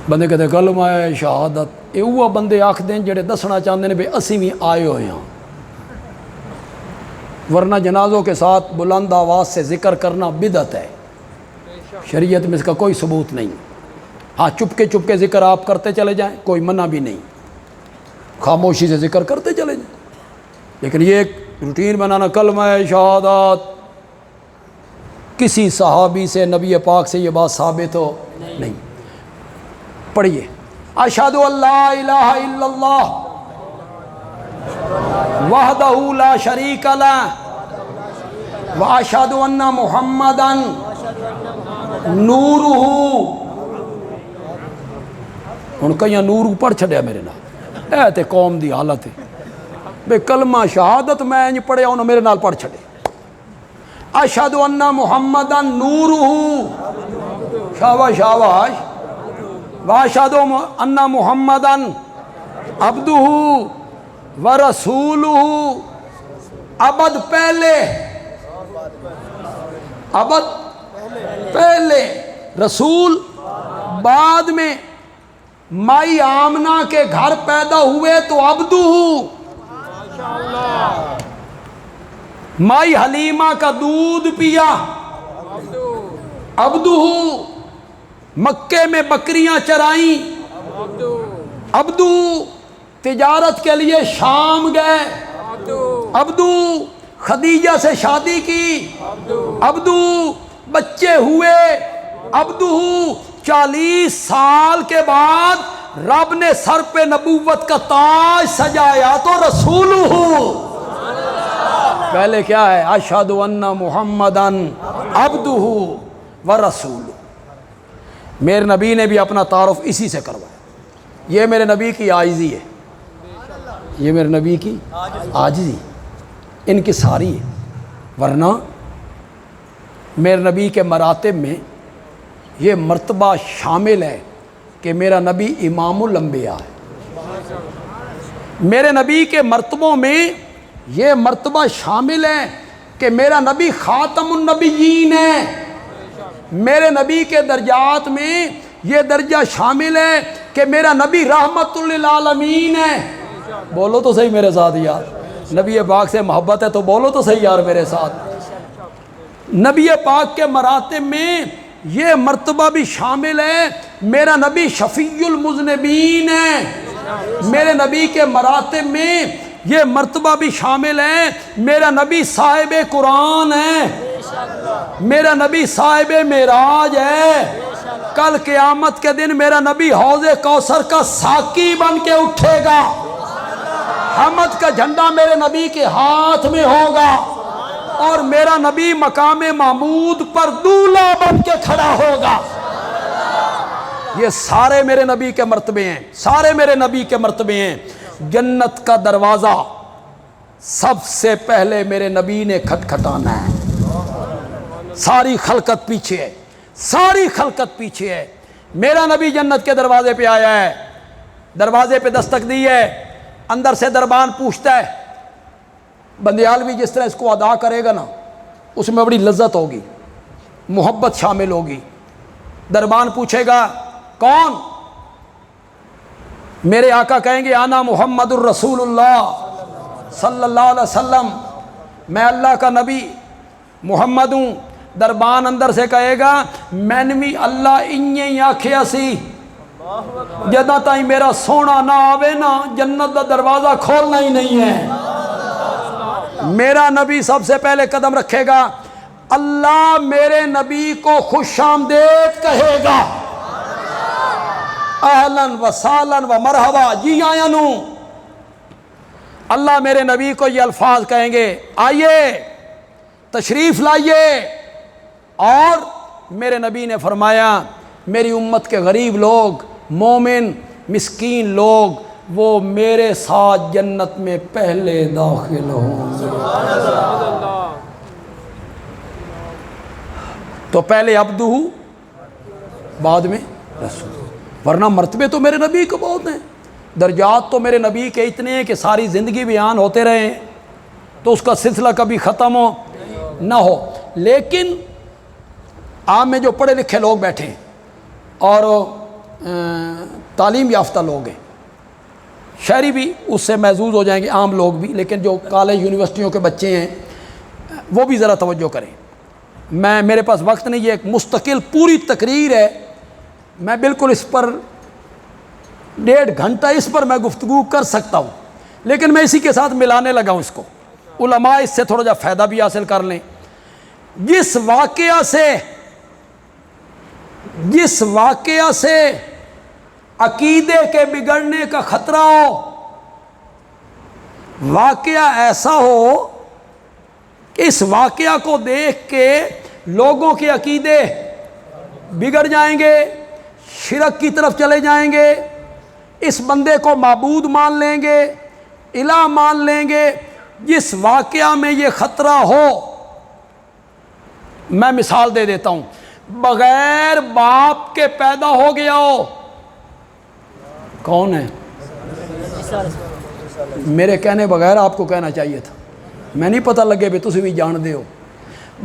بندے کہتے کلمہ شہادت، یہ وہ بندے آکھ دیں جڑے دسنا چاہتے ہیں بھی اسی بھی آئے ہوئے ہیں. ورنہ جنازوں کے ساتھ بلند آواز سے ذکر کرنا بدعت ہے، شریعت میں اس کا کوئی ثبوت نہیں. ہاں چپ کے ذکر آپ کرتے چلے جائیں، کوئی منع بھی نہیں، خاموشی سے ذکر کرتے چلے جائیں. لیکن یہ ایک روٹین بنانا کلمہ شہادت، کسی صحابی سے نبی پاک سے یہ بات ثابت ہو نہیں. پڑھیے اشہد ان لا الہ الا اللہ وحدہ لا شریک لہ واشہد ان محمدا نورہ. ہن کہیں نور پڑھ چھڑیا میرے نال، اے تے قوم دی حالت ہے بے کلمہ شہادت میں انج پڑھیا انہوں میرے نال پڑھ چھڑے. اشہد ان محمدا نورہ، شاباش شاباش. واشہد ان محمدا عبدہ ورسولہ. عبد پہلے، عبد پہلے، رسول بعد میں. مائی آمنہ کے گھر پیدا ہوئے تو عبدہ، مائی حلیمہ کا دودھ پیا عبدہ، مکے میں بکریاں چرائیں عبدہ، تجارت کے لیے شام گئے عبدہ، خدیجہ سے شادی کی عبدہ، بچے ہوئے عبدہ. 40 سال کے بعد رب نے سر پہ نبوت کا تاج سجایا تو رسول ہوں. پہلے کیا ہے؟ اشہد ان محمدا عبدہ ورسولہ. میرے نبی نے بھی اپنا تعارف اسی سے کروایا. یہ میرے نبی کی عاجزی ہے، یہ میرے نبی کی عاجزی ان کی ساری ہے. ورنہ میرے نبی کے مراتب میں یہ مرتبہ شامل ہے کہ میرا نبی امام الانبیاء ہے. میرے نبی کے مرتبوں میں یہ مرتبہ شامل ہے کہ میرا نبی خاتم النبیین ہے. میرے نبی کے درجات میں یہ درجہ شامل ہے کہ میرا نبی رحمت للعالمین ہے. بولو تو صحیح میرے ساتھ یار. نبی پاک سے محبت ہے تو بولو تو صحیح یار میرے ساتھ. نبی پاک کے مراتب میں یہ مرتبہ بھی شامل ہے میرا نبی شفیع المذنبین ہے. میرے نبی کے مراتب میں یہ مرتبہ بھی شامل ہے میرا نبی صاحب قرآن ہے، میرا نبی صاحب معراج ہے. کل قیامت کے دن میرا نبی حوض کوثر کا ساقی بن کے اٹھے گا. حمد کا جھنڈا میرے نبی کے ہاتھ میں ہوگا اور میرا نبی مقام محمود پر دولہا بن کے کھڑا ہوگا. یہ سارے میرے نبی کے مرتبے ہیں، سارے میرے نبی کے مرتبے ہیں. جنت کا دروازہ سب سے پہلے میرے نبی نے کھٹکھٹانا ہے. ساری خلقت پیچھے ہے، ساری خلقت پیچھے ہے. میرا نبی جنت کے دروازے پہ آیا ہے، دروازے پہ دستک دی ہے. اندر سے دربان پوچھتا ہے. بندیالوی جس طرح اس کو ادا کرے گا نا اس میں بڑی لذت ہوگی، محبت شامل ہوگی. دربان پوچھے گا کون؟ میرے آقا کہیں گے انا محمد الرسول اللہ صلی اللہ علیہ وسلم، میں اللہ کا نبی محمد ہوں. دربان اندر سے کہے گا میں بھی اللہ انہیں آکھیا سی جدہ تائیں میرا سونا نہ آوے نا جنت دا دروازہ کھولنا ہی نہیں ہے. میرا نبی سب سے پہلے قدم رکھے گا، اللہ میرے نبی کو خوش آمدید کہے گا. اہلن و سالن و مرحبا، جی آیا نو۔ اللہ میرے نبی کو یہ الفاظ کہیں گے، آئیے تشریف لائیے۔ اور میرے نبی نے فرمایا میری امت کے غریب لوگ، مومن مسکین لوگ، وہ میرے ساتھ جنت میں پہلے داخل ہوں گے۔ تو پہلے عبدہ، بعد میں رسول۔ ورنہ مرتبے تو میرے نبی کو بہت ہیں، درجات تو میرے نبی کے اتنے ہیں کہ ساری زندگی بیان ہوتے رہے ہیں تو اس کا سلسلہ کبھی ختم ہو نہ ہو۔ لیکن عام میں جو پڑھے لکھے لوگ بیٹھے ہیں اور تعلیم یافتہ لوگ ہیں، شہری بھی اس سے محظوظ ہو جائیں گے، عام لوگ بھی، لیکن جو کالج یونیورسٹیوں کے بچے ہیں وہ بھی ذرا توجہ کریں۔ میرے پاس وقت نہیں، یہ ایک مستقل پوری تقریر ہے، میں بالکل اس پر 1.5 گھنٹہ اس پر میں گفتگو کر سکتا ہوں، لیکن میں اسی کے ساتھ ملانے لگا ہوں اس کو، علماء اس سے تھوڑا جا فائدہ بھی حاصل کر لیں۔ جس واقعہ سے عقیدے کے بگڑنے کا خطرہ ہو، واقعہ ایسا ہو کہ اس واقعہ کو دیکھ کے لوگوں کے عقیدے بگڑ جائیں گے، شرک کی طرف چلے جائیں گے، اس بندے کو معبود مان لیں گے، الہ مان لیں گے، جس واقعہ میں یہ خطرہ ہو، میں مثال دے دیتا ہوں، بغیر باپ کے پیدا ہو گیا ہو، کون ہے؟ میرے کہنے بغیر آپ کو کہنا چاہیے تھا، میں نہیں پتہ لگے بھی تسی بھی جان دے ہو،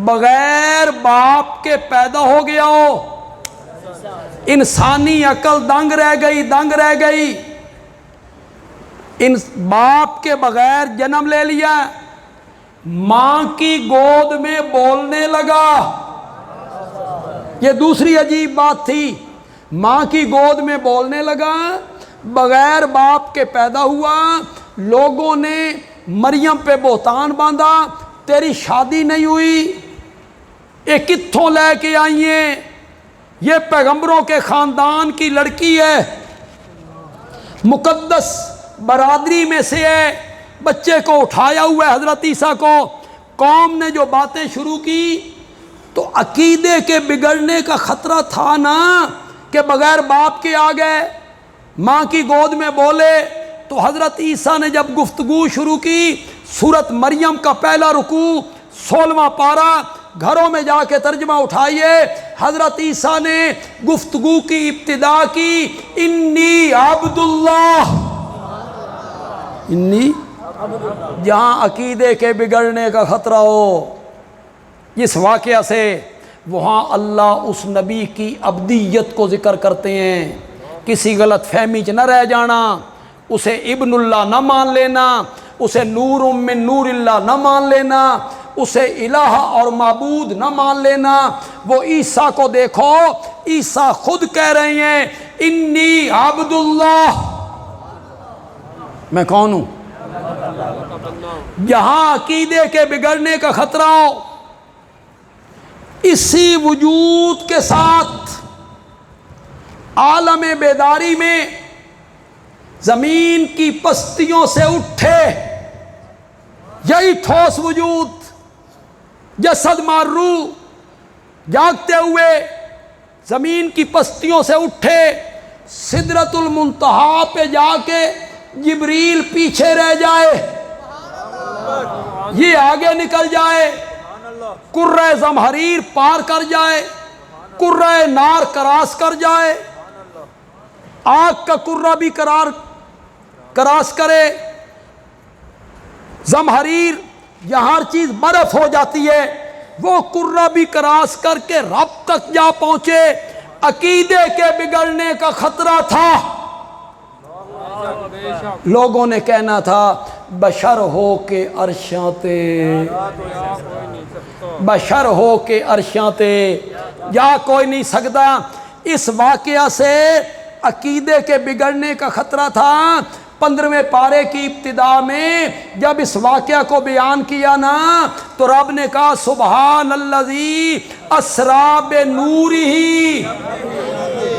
بغیر باپ کے پیدا ہو گیا ہو، انسانی عقل دنگ رہ گئی، ان باپ کے بغیر جنم لے لیا، ماں کی گود میں بولنے لگا۔ یہ دوسری عجیب بات تھی، ماں کی گود میں بولنے لگا، بغیر باپ کے پیدا ہوا، لوگوں نے مریم پہ بہتان باندھا، تیری شادی نہیں ہوئی، یہ کتھوں لے کے آئی ہیں، یہ پیغمبروں کے خاندان کی لڑکی ہے، مقدس برادری میں سے ہے، بچے کو اٹھایا ہوا ہے حضرت عیسیٰ کو۔ قوم نے جو باتیں شروع کی تو عقیدے کے بگڑنے کا خطرہ تھا نا، کہ بغیر باپ کے آ گئے، ماں کی گود میں بولے۔ تو حضرت عیسیٰ نے جب گفتگو شروع کی، سورت مریم کا پہلا رکوع 16واں پارہ، گھروں میں جا کے ترجمہ اٹھائیے، حضرت عیسیٰ نے گفتگو کی ابتدا کی، انی عبداللہ، انی، جہاں عقیدے کے بگڑنے کا خطرہ ہو، اس واقعہ سے وہاں اللہ اس نبی کی عبدیت کو ذکر کرتے ہیں، کسی غلط فہمی چ نہ رہ جانا، اسے ابن اللہ نہ مان لینا، اسے نور من نور اللہ نہ مان لینا، اسے الہ اور معبود نہ مان لینا۔ وہ عیسیٰ کو دیکھو، عیسیٰ خود کہہ رہے ہیں انی عبداللہ، میں کون ہوں؟ یہاں عقیدے کے بگڑنے کا خطرہ ہو، اسی وجود کے ساتھ عالم بیداری میں زمین کی پستیوں سے اٹھے، یہی ٹھوس وجود، جسد مار روح، جاگتے ہوئے زمین کی پستیوں سے اٹھے، سدرۃ المنتہا پہ جا کے جبریل پیچھے رہ جائے، یہ آگے نکل جائے، کرۂ زمہریر پار کر جائے، کرۂ نار کراس کر جائے، آگ کا کرہ بھی کراس کرے، زمہریر یہاں ہر چیز برف ہو جاتی ہے، وہ کرہ بھی کراس کر کے رب تک جا پہنچے۔ عقیدے کے بگڑنے کا خطرہ تھا، لوگوں نے کہنا تھا بشر ہو کے عرشاں تے، بشر ہو کے عرشاں تے، یا کوئی نہیں سکتا۔ اس واقعہ سے عقیدے کے بگڑنے کا خطرہ تھا۔ 15ویں پارے کی ابتدا میں جب اس واقعہ کو بیان کیا نا تو رب نے کہا سبحان الذی اسریٰ بنورہ،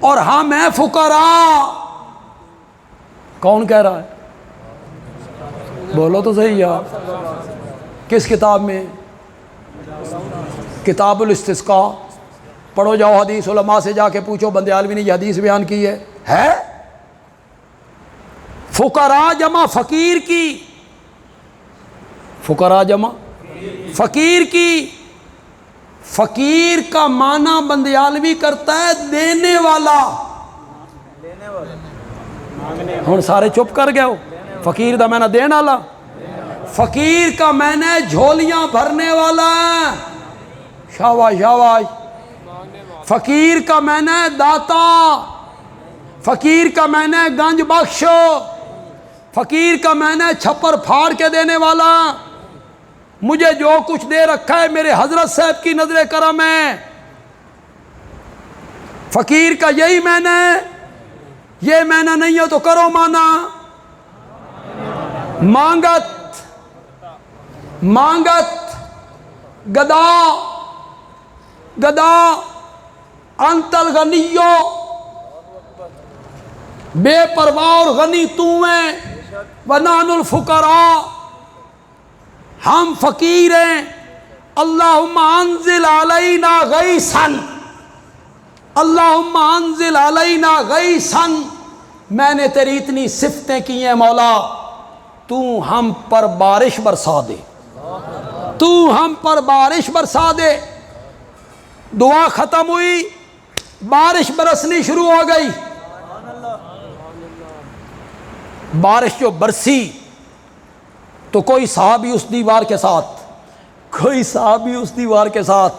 اور ہم ہیں فقراء۔ کون کہہ رہا ہے؟ بولو تو صحیح یار۔ کس کتاب میں؟ کتاب الاستسقاء۔ پڑھو جاؤ حدیث، علماء سے جا کے پوچھو بندیالوی نے یہ حدیث بیان کی ہے؟ فقراء جمع فقیر کی، فقراء جمع فقیر کی۔ فقیر کا معنی بندیالوی کرتا ہے دینے والا۔ ہن سارے چپ کر گئے ہو۔ فقیر دا معنی دین والا، فقیر کا معنی جھولیاں بھرنے والا۔ شاباش شاباش۔ فقیر کا معنی داتا، فقیر کا معنی گنج بخش، فقیر کا معنی چھپر پھاڑ کے دینے والا۔ مجھے جو کچھ دے رکھا ہے میرے حضرت صاحب کی نظر کرم ہے۔ فقیر کا یہی معنی ہے۔ یہ معنی نہیں ہو تو کرو مانا۔ مانگت، مانگت، گدا، گدا، انت الغنیو، بے پرواہ اور غنی تو ہیں، ونحن الفقراء، ہم فقیر ہیں۔ اللہم انزل علینا غیثا، اللہم انزل علینا غیثا، میں نے تیری اتنی صفتیں کی ہیں مولا، تو ہم پر بارش برسا دے، تو ہم پر بارش برسا دے۔ دعا ختم ہوئی، بارش برسنی شروع ہو گئی۔ بارش جو برسی تو کوئی صحابی اس دیوار کے ساتھ، کوئی صحابی اس دیوار کے ساتھ،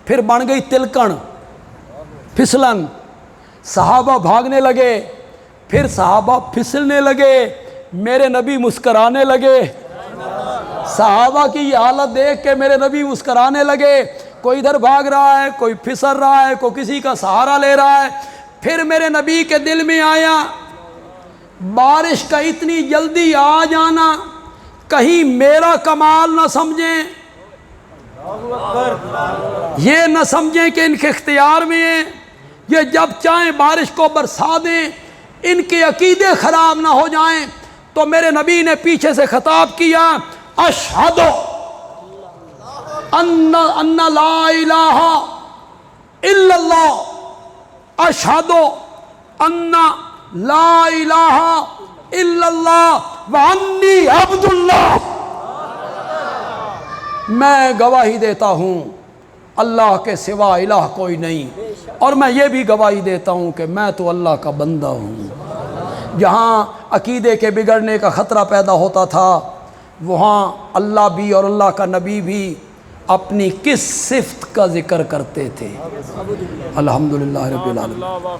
پھر بن گئی تلکن، پھسلن، صحابہ بھاگنے لگے، پھر صحابہ پھسلنے لگے، میرے نبی مسکرانے لگے۔ صحابہ کی یہ حالت دیکھ کے میرے نبی مسکرانے لگے۔ کوئی ادھر بھاگ رہا ہے، کوئی پھسل رہا ہے، کوئی کسی کا سہارا لے رہا ہے۔ پھر میرے نبی کے دل میں آیا بارش کا اتنی جلدی آ جانا کہیں میرا کمال نہ سمجھیں، یہ نہ سمجھیں کہ ان کے اختیار میں ہیں، یہ جب چاہیں بارش کو برسا دیں، ان کے عقیدے خراب نہ ہو جائیں۔ تو میرے نبی نے پیچھے سے خطاب کیا، اشہد ان لا الہ الا اللہ، اشہد ان لا الہ الا اللہ وانی عبد اللہ، میں گواہی دیتا ہوں اللہ کے سوا الہ کوئی نہیں، اور میں یہ بھی گواہی دیتا ہوں کہ میں تو اللہ کا بندہ ہوں۔ جہاں عقیدے کے بگڑنے کا خطرہ پیدا ہوتا تھا وہاں اللہ بھی اور اللہ کا نبی بھی اپنی کس صفت کا ذکر کرتے تھے؟ الحمدللہ رب العالمین۔